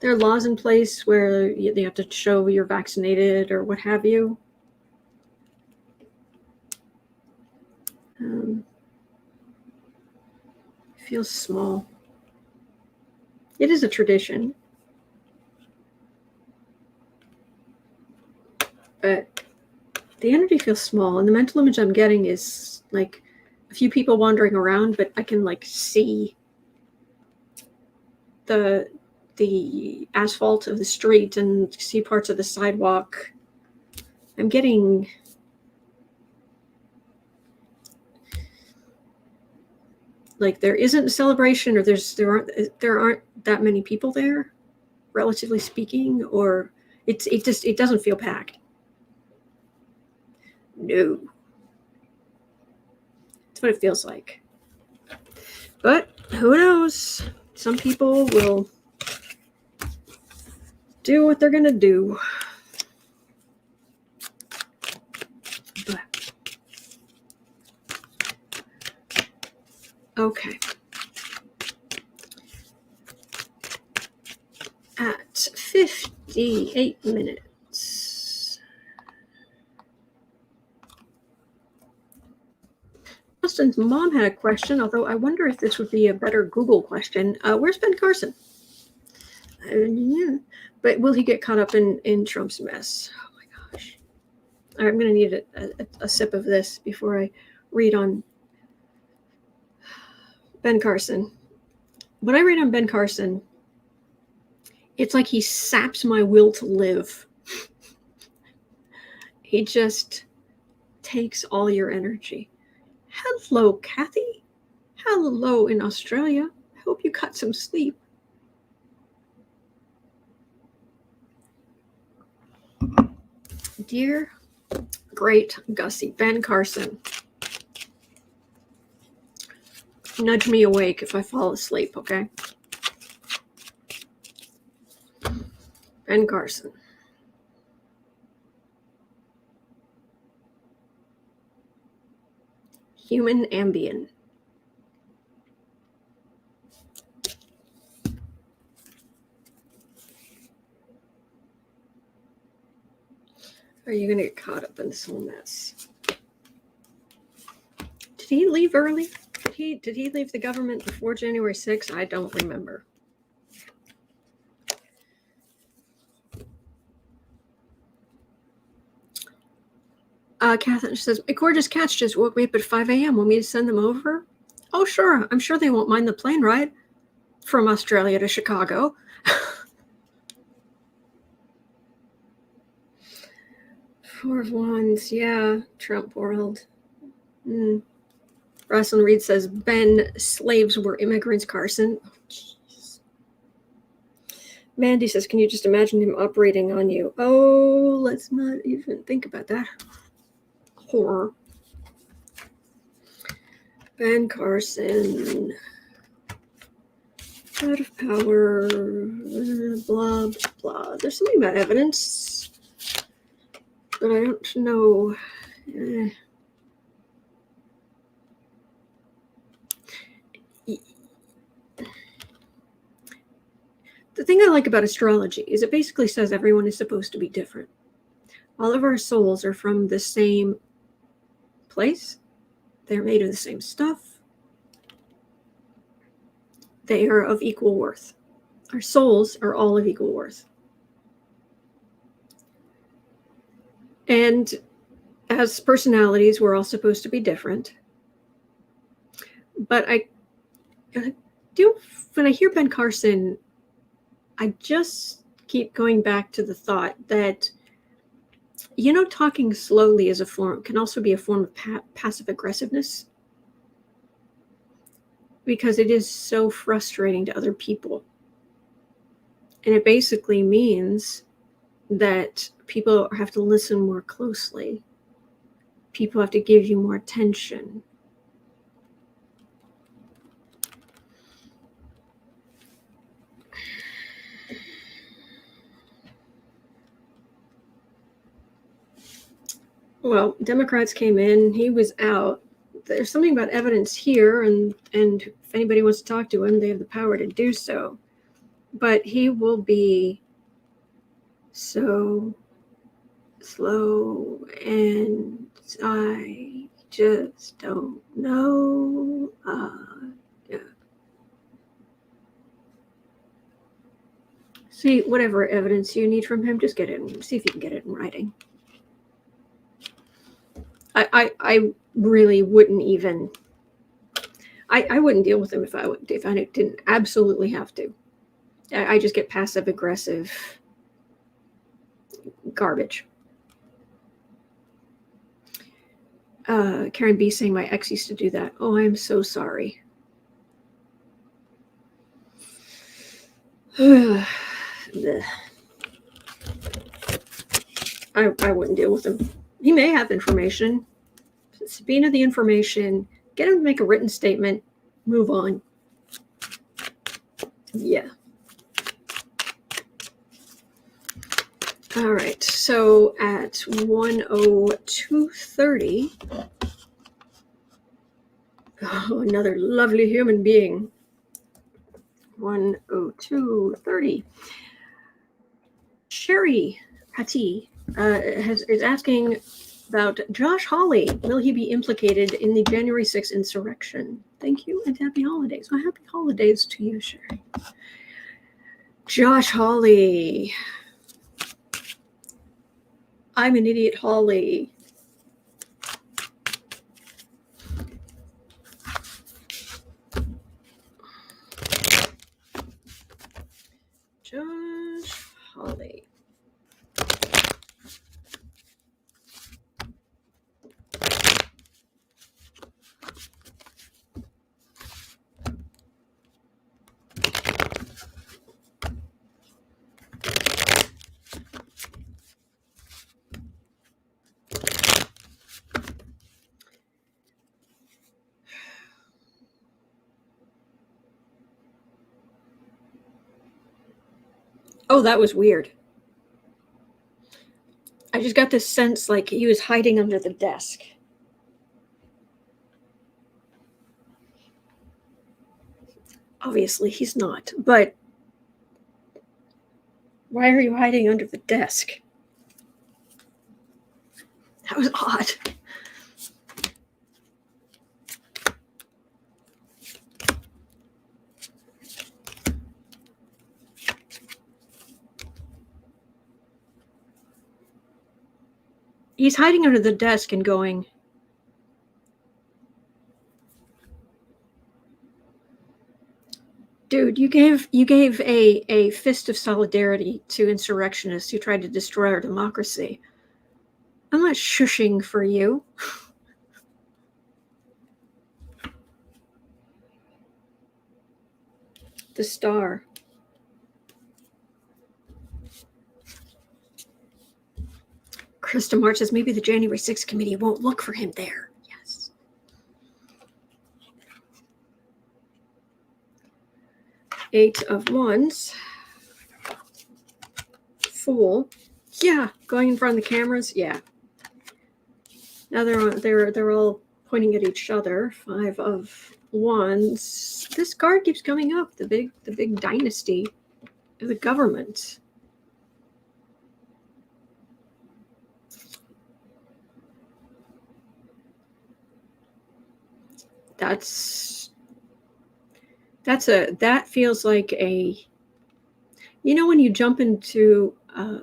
There are laws in place where you have to show you're vaccinated or what have you. Feels small. It is a tradition. But the energy feels small, and the mental image I'm getting is like a few people wandering around, but I can like see the asphalt of the street and see parts of the sidewalk. I'm getting like there isn't a celebration, or there aren't that many people there, relatively speaking, or it doesn't feel packed. No. That's what it feels like. But who knows? Some people will do what they're going to do. But, okay. At 58 minutes. Justin's mom had a question, although I wonder if this would be a better Google question. Where's Ben Carson? Yeah. But will he get caught up in Trump's mess? Oh my gosh. I'm going to need a sip of this before I read on Ben Carson. When I read on Ben Carson, it's like he saps my will to live. He just takes all your energy. Hello, Kathy. Hello in Australia. I hope you got some sleep. Dear great Gussie, Ben Carson, nudge me awake if I fall asleep, okay? Ben Carson. Human Ambien. Are you going to get caught up in this whole mess? Did he leave early? Did he leave the government before January 6th? I don't remember. Catherine says, my gorgeous cats just woke me up at 5 a.m. Want me to send them over? Oh, sure. I'm sure they won't mind the plane ride from Australia to Chicago. Four of Wands. Yeah. Trump world. Rosalind Reed says, Ben, slaves were immigrants, Carson. Oh, jeez. Mandy says, can you just imagine him operating on you? Oh, let's not even think about that. Horror. Ben Carson. Out of power. Blah, blah. There's something about evidence, but I don't know. The thing I like about astrology is it basically says everyone is supposed to be different. All of our souls are from the same place. They're made of the same stuff. They are of equal worth. Our souls are all of equal worth. And as personalities, we're all supposed to be different. But I do, when I hear Ben Carson, I just keep going back to the thought that, talking slowly is can also be a form of passive aggressiveness, because it is so frustrating to other people. And it basically means that people have to listen more closely. People have to give you more attention. Well, Democrats came in, he was out. There's something about evidence here, and if anybody wants to talk to him, they have the power to do so. But he will be so slow, and I just don't know. Yeah. See, whatever evidence you need from him, just get it and see if you can get it in writing. I really wouldn't even. I wouldn't deal with him if I didn't absolutely have to. I just get passive aggressive garbage. Karen B saying my ex used to do that. Oh, I'm so sorry. I wouldn't deal with him. He may have information. Subpoena the information. Get him to make a written statement. Move on. Yeah. All right. So at 1:02:30. Oh, another lovely human being. 1:02:30. Sherry Patty is asking about Josh Hawley. Will he be implicated in the January 6th insurrection? Thank you and happy holidays. Well, happy holidays to you, Sherry. Josh Hawley. I'm an idiot, Hawley. Josh Hawley. Oh, that was weird. I just got this sense like he was hiding under the desk. Obviously, he's not, but why are you hiding under the desk? That was odd. He's hiding under the desk and going, dude, you gave a fist of solidarity to insurrectionists who tried to destroy our democracy. I'm not shushing for you. The Star. Krista March says maybe the January 6th committee won't look for him there. Yes. Eight of Wands. Fool. Yeah, going in front of the cameras. Yeah. Now they're all pointing at each other. Five of Wands. This card keeps coming up. The big dynasty. the government. That feels like a, you know, when you jump into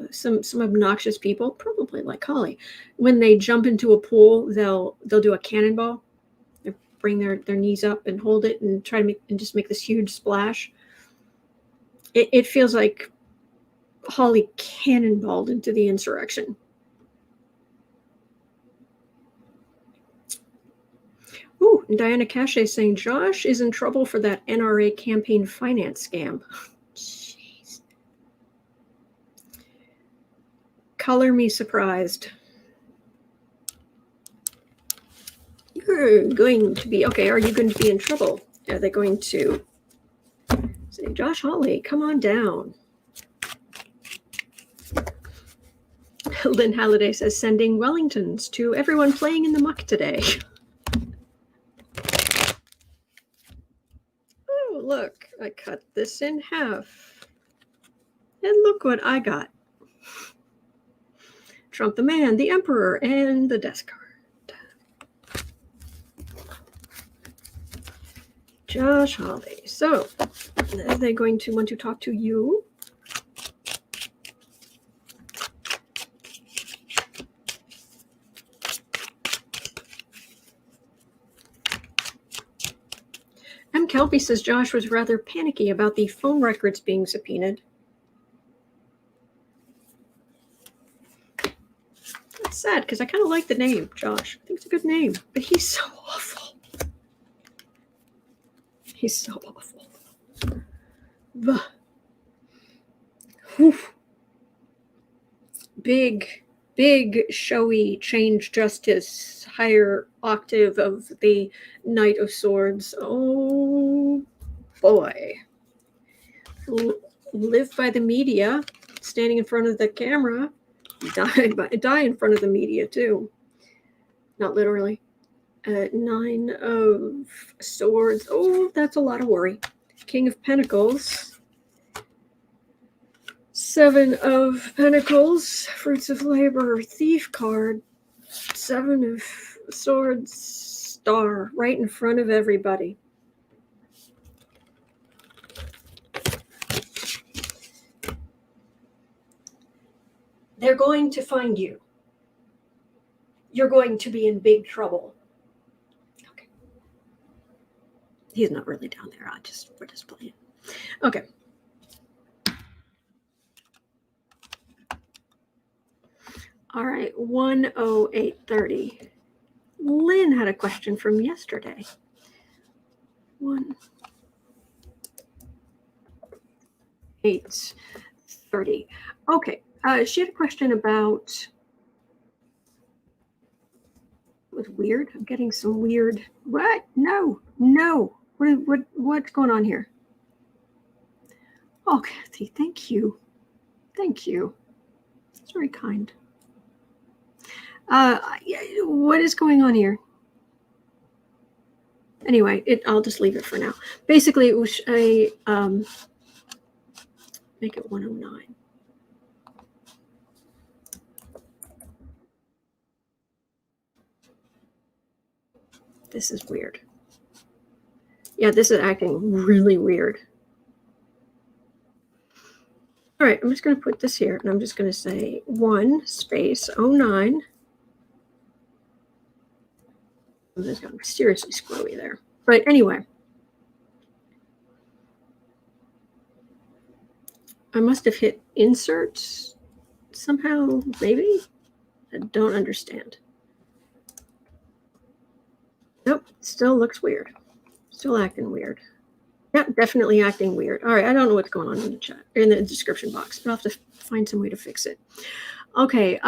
some obnoxious people, probably like Holly, when they jump into a pool, they'll do a cannonball. They bring their knees up and hold it and try to just make this huge splash. It feels like Holly cannonballed into the insurrection. Ooh, and Diana Cache saying Josh is in trouble for that NRA campaign finance scam. Jeez. Color me surprised. You're going to be, okay, are you going to be in trouble? Are they going to say, Josh Hawley, come on down? Lynn Halliday says, sending Wellingtons to everyone playing in the muck today. Oh, look, I cut this in half. And look what I got. Trump the man, the emperor, and the desk card. Josh Hawley. So, are they going to want to talk to you? M. Kelpie says Josh was rather panicky about the phone records being subpoenaed. That's sad because I kind of like the name, Josh. I think it's a good name, but he's so awful. He's so awful. Big, showy change justice, higher octave of the Knight of Swords. Oh, boy. Live by the media, standing in front of the camera. Die in front of the media, too. Not literally. 9 of Swords. Oh, that's a lot of worry. King of Pentacles. 7 of Pentacles. Fruits of Labor. Thief card. 7 of Swords. Star. Right in front of everybody. They're going to find you. You're going to be in big trouble. Okay. He's not really down there. We're just playing. Okay. All right. 10830. Lynn had a question from yesterday. 1-8-30. Okay. She had a question about. It was weird. I'm getting some weird. What? No. What's going on here? Oh, Kathy, thank you. It's very kind. What is going on here? Anyway, I'll just leave it for now. Basically, it was a make it 109. This is weird. Yeah, this is acting really weird. All right, I'm just going to put this here, and I'm just going to say 1 space 09. This got seriously squirrely there. But anyway. I must have hit insert somehow, maybe? I don't understand. Nope, still looks weird. Still acting weird. Yeah, definitely acting weird. All right, I don't know what's going on in the chat, in the description box, but I'll have to find some way to fix it. Okay,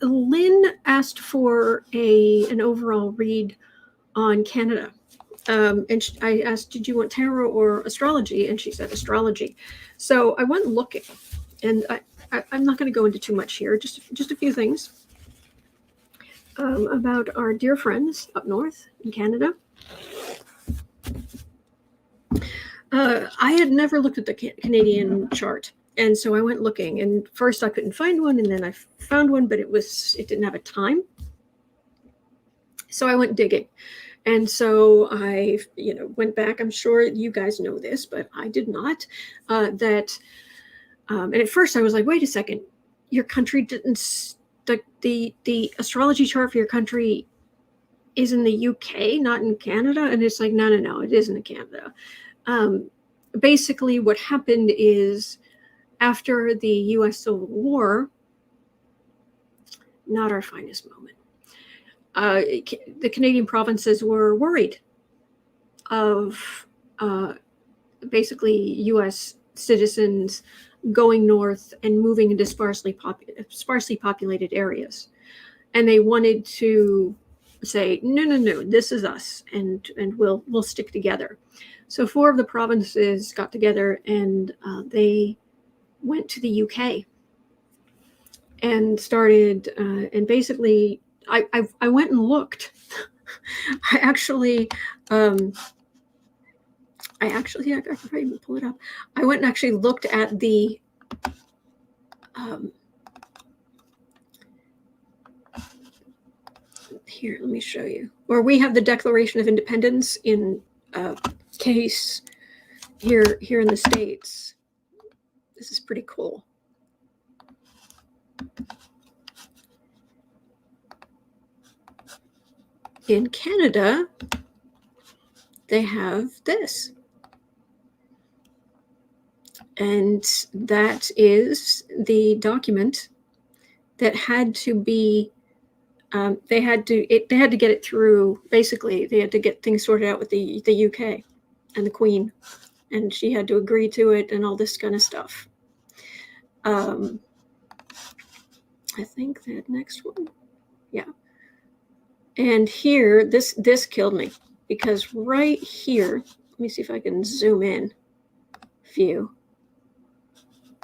Lynn asked for an overall read on Canada. And I asked, did you want tarot or astrology? And she said astrology. So I went looking, and I'm not going to go into too much here, just a few things about our dear friends up north in Canada. I had never looked at the Canadian chart. And so I went looking, and first I couldn't find one, and then I found one, but it didn't have a time. So I went digging. And so I, went back. I'm sure you guys know this, but I did not. And at first I was like, wait a second, your country didn't, the astrology chart for your country is in the UK, not in Canada. And it's like, no, it isn't in Canada. Basically what happened is after the US Civil War, not our finest moment, the Canadian provinces were worried of basically US citizens going north and moving into sparsely populated areas. And they wanted to say, no, this is us, and we'll stick together. So 4 of the provinces got together, and they went to the UK and started, and basically I went and looked. I actually I can probably pull it up. I went and actually looked at the here, let me show you, where we have the Declaration of Independence in case here in the States. This is pretty cool. In Canada, they have this. And that is the document that had to be, they had to get it through, basically, they had to get things sorted out with the UK and the Queen. And she had to agree to it and all this kind of stuff. I think that next one. Yeah. And here, this killed me, because right here, let me see if I can zoom in. View.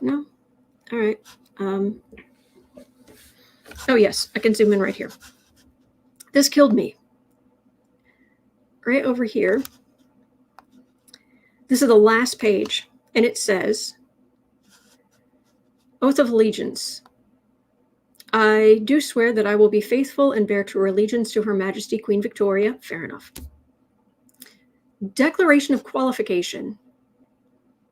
No? All right. Oh, yes, I can zoom in right here. This killed me. Right over here. This is the last page, and it says, Oath of Allegiance. I do swear that I will be faithful and bear true allegiance to Her Majesty Queen Victoria. Fair enough. Declaration of Qualification.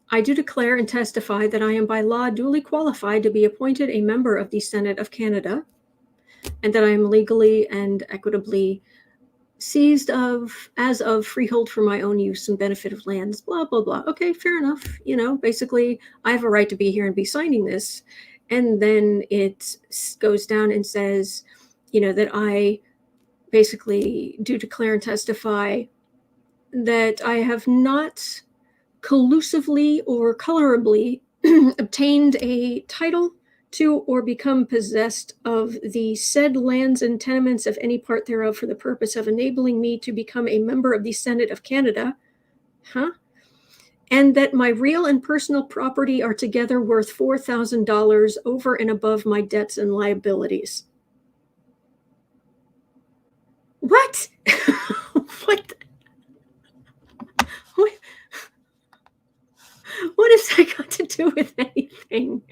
I do declare and testify that I am by law duly qualified to be appointed a member of the Senate of Canada, and that I am legally and equitably seized as of freehold for my own use and benefit of lands, blah, blah, blah. Okay, fair enough. Basically, I have a right to be here and be signing this. And then it goes down and says, that I basically do declare and testify that I have not collusively or colorably obtained a title to or become possessed of the said lands and tenements of any part thereof for the purpose of enabling me to become a member of the Senate of Canada. And that my real and personal property are together worth $4,000 over and above my debts and liabilities. What? What? What has that got to do with anything?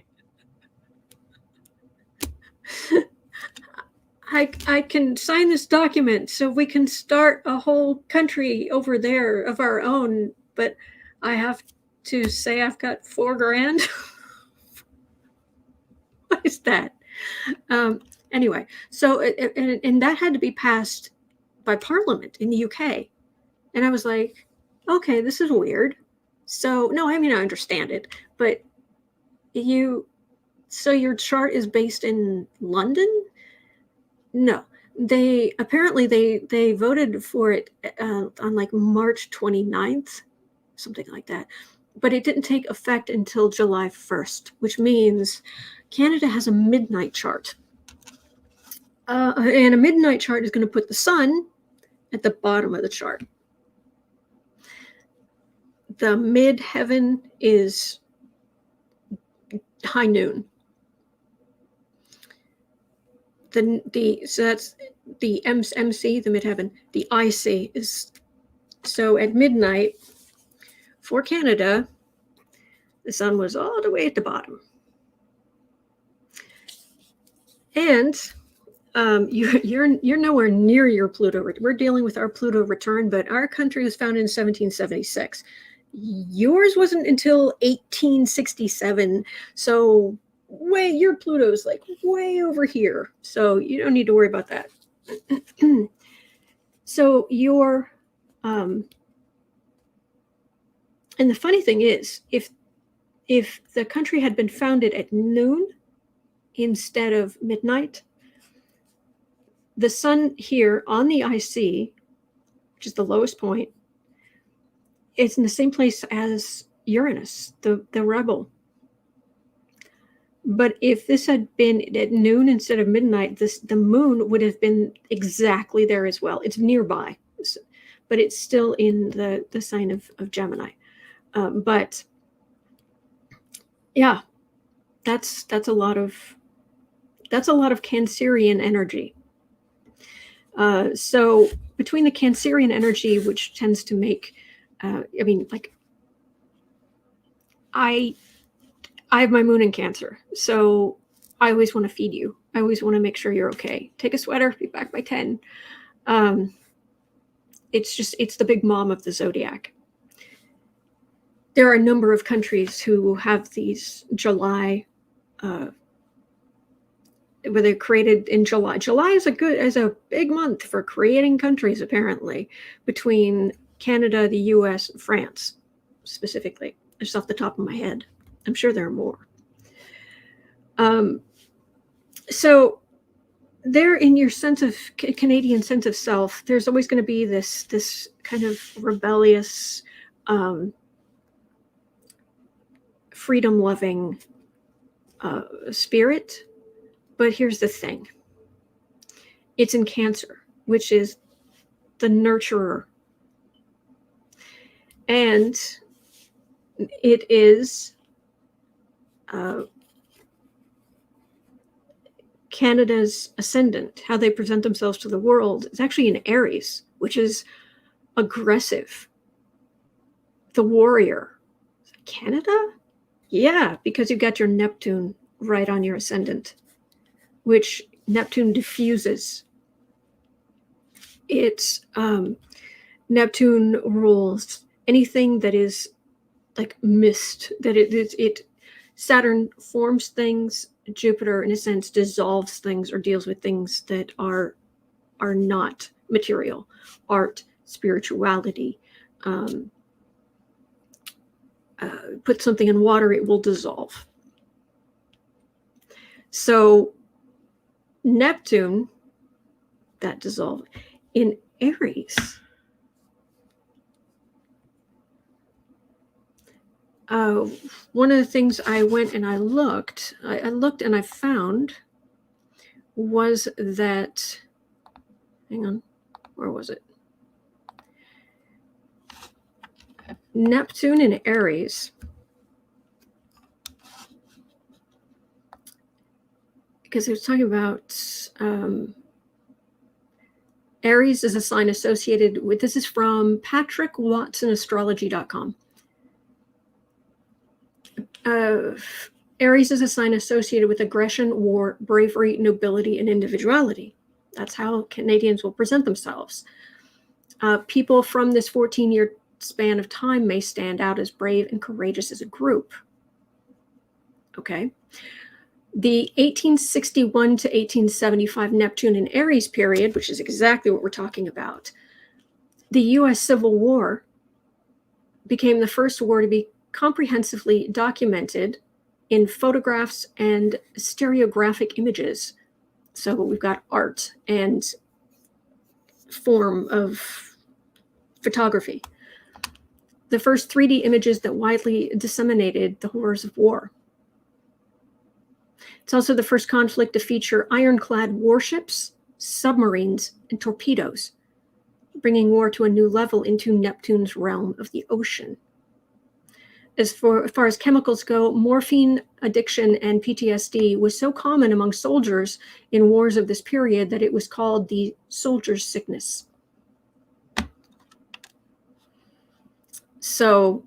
I can sign this document so we can start a whole country over there of our own, but I have to say I've got $4,000. What is that? Anyway, so and that had to be passed by Parliament in the UK, and I was like, okay, this is weird. So no, I mean, I understand it, but so your chart is based in London? No, they voted for it on like March 29th, something like that. But it didn't take effect until July 1st, which means Canada has a midnight chart. And a midnight chart is going to put the sun at the bottom of the chart. The midheaven is high noon. So that's the MC, the midheaven. The IC is, so at midnight for Canada, the sun was all the way at the bottom. And you're nowhere near your Pluto. We're dealing with our Pluto return, but our country was founded in 1776. Yours wasn't until 1867. So your Pluto's like way over here. So you don't need to worry about that. So and the funny thing is, if the country had been founded at noon instead of midnight, the sun here on the IC, which is the lowest point, it's in the same place as Uranus, the rebel. But if this had been at noon instead of midnight, the moon would have been exactly there as well. It's nearby, but it's still in the sign of Gemini. But yeah, that's a lot of Cancerian energy. So between the Cancerian energy, which tends to make, I have my moon in Cancer, so I always want to feed you. I always want to make sure you're okay. Take a sweater, be back by 10. It's the big mom of the zodiac. There are a number of countries who have these July, where they're created in July. July is a big month for creating countries, apparently, between Canada, the US, and France, specifically, just off the top of my head. I'm sure there are more. So there, in your sense of Canadian sense of self, there's always going to be this kind of rebellious, freedom-loving spirit. But here's the thing. It's in Cancer, which is the nurturer. And it is Canada's ascendant, how they present themselves to the world, is actually in Aries, which is aggressive. The warrior. Canada? Yeah, because you've got your Neptune right on your ascendant, which Neptune diffuses. It's Neptune rules anything that is like mist, that it Saturn forms things. Jupiter, in a sense, dissolves things or deals with things that are not material. Art, spirituality. Put something in water, it will dissolve. So Neptune, that dissolved in Aries. One of the things I went and I looked and I found was that, hang on, where was it? Neptune in Aries, because it was talking about Aries is a sign associated with, this is from PatrickWatsonAstrology.com. Aries is a sign associated with aggression, war, bravery, nobility, and individuality. That's how Canadians will present themselves. People from this 14-year span of time may stand out as brave and courageous as a group. Okay. The 1861 to 1875 Neptune in Aries period, which is exactly what we're talking about, the U.S. Civil War became the first war to be comprehensively documented in photographs and stereographic images. So we've got art and form of photography. The first 3D images that widely disseminated the horrors of war. It's also the first conflict to feature ironclad warships, submarines, and torpedoes, bringing war to a new level into Neptune's realm of the ocean. As far as chemicals go, morphine addiction and PTSD was so common among soldiers in wars of this period that it was called the soldier's sickness. So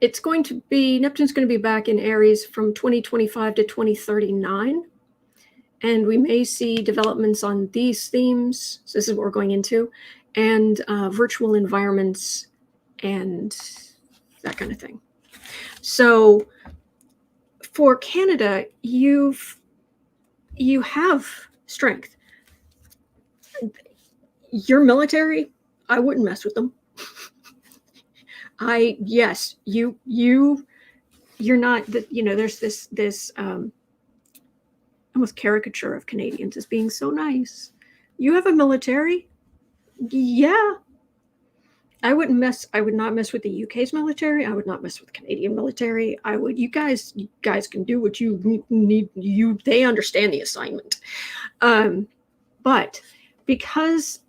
It's going to be, Neptune's going to be back in Aries from 2025 to 2039. And we may see developments on these themes. So this is what we're going into, and virtual environments and that kind of thing. So for Canada, you have strength. Your military, I wouldn't mess with them. You're not, there's this almost caricature of Canadians as being so nice. You have a military? Yeah. I would not mess with the UK's military. I would not mess with the Canadian military. You guys can do what you need. They understand the assignment. But because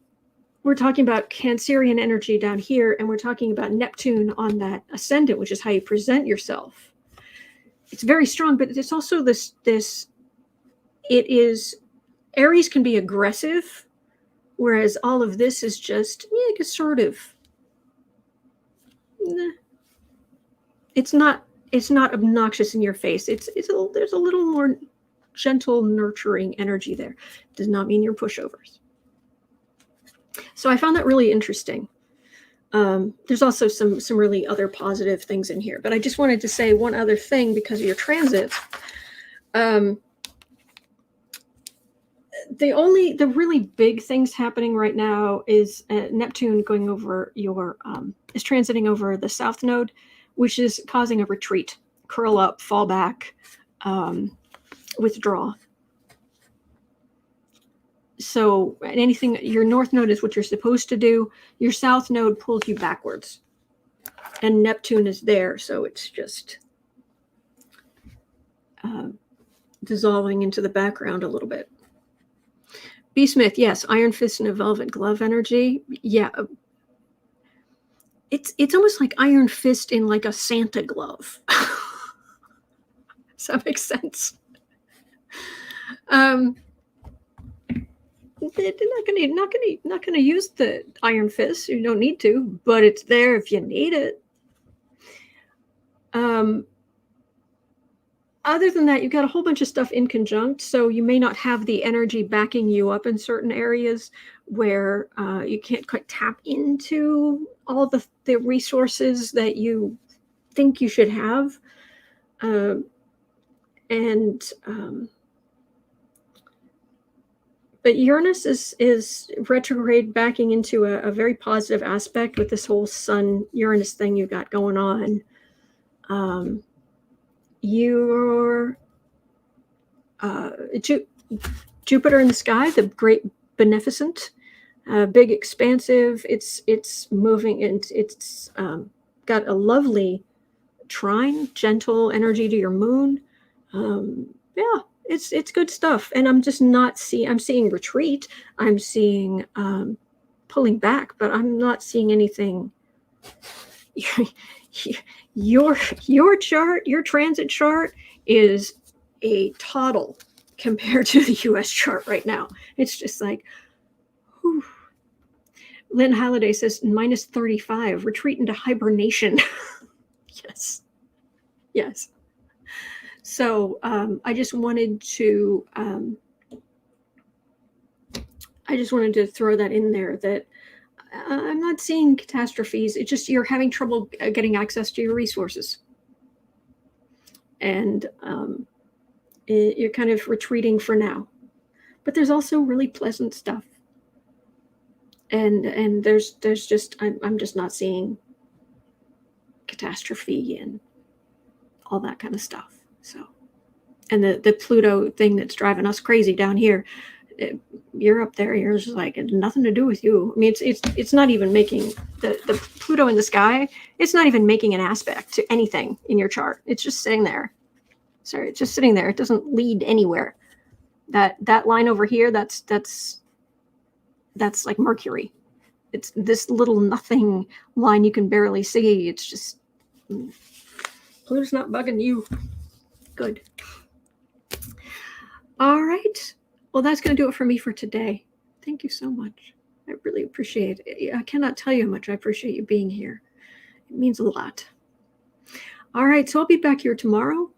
we're talking about Cancerian energy down here, and we're talking about Neptune on that ascendant, which is how you present yourself. It's very strong, but it's also this, Aries can be aggressive, whereas all of this is just assertive. It's not obnoxious in your face. There's a little more gentle, nurturing energy there. Does not mean you're pushovers. So I found that really interesting. There's also some really other positive things in here, but I just wanted to say one other thing because of your transits. The really big things happening right now is Neptune going over is transiting over the South Node, which is causing a retreat, curl up, fall back, withdraw. So anything, your North Node is what you're supposed to do. Your South Node pulls you backwards. And Neptune is there, so it's just dissolving into the background a little bit. B. Smith, yes, Iron Fist and a Velvet Glove energy. Yeah. It's almost like Iron Fist in like a Santa glove. Does that make sense? They're not gonna use the Iron Fist. You don't need to, but it's there if you need it. Other than that, you've got a whole bunch of stuff in conjunct, so you may not have the energy backing you up in certain areas where you can't quite tap into all the resources that you think you should have. But Uranus is retrograde, backing into a very positive aspect with this whole Sun-Uranus thing you've got going on. Your Jupiter in the sky, the great beneficent, big expansive. It's moving, and it's got a lovely trine, gentle energy to your moon. Yeah, it's good stuff. And I'm just not seeing. I'm seeing retreat. I'm seeing pulling back, but I'm not seeing anything. Your chart, your transit chart is a toddle compared to the U.S. chart right now. It's just like, whew. Lynn Halliday says minus 35, retreat into hibernation. Yes. So I just wanted to throw that in there, that I'm not seeing catastrophes. It's just you're having trouble getting access to your resources. And you're kind of retreating for now. But there's also really pleasant stuff. And there's just, I'm just not seeing catastrophe and all that kind of stuff. So, and the Pluto thing that's driving us crazy down here, you're up there, you're just like, it's nothing to do with you. I mean, it's not even making the Pluto in the sky, it's not even making an aspect to anything in your chart. It's just sitting there. Sorry, it's just sitting there. It doesn't lead anywhere. That line over here, that's like Mercury. It's this little nothing line you can barely see. It's just, Pluto's not bugging you. Good. All right. Well, that's going to do it for me for today. Thank you so much. I really appreciate it. I cannot tell you how much I appreciate you being here. It means a lot. All right, so I'll be back here tomorrow.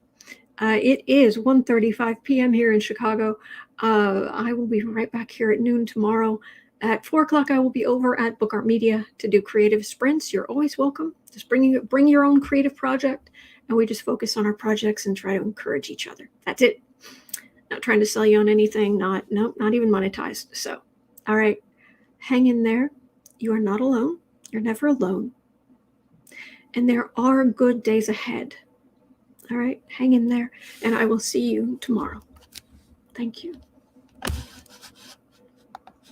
It is 1:35 p.m. here in Chicago. I will be right back here at noon tomorrow. At 4 o'clock, I will be over at Book Art Media to do creative sprints. You're always welcome. Just bring your own creative project, and we just focus on our projects and try to encourage each other. That's it. Not trying to sell you on anything. Not even monetized. So, all right, hang in there. You are not alone. You're never alone. And there are good days ahead. All right, hang in there, and I will see you tomorrow. Thank you.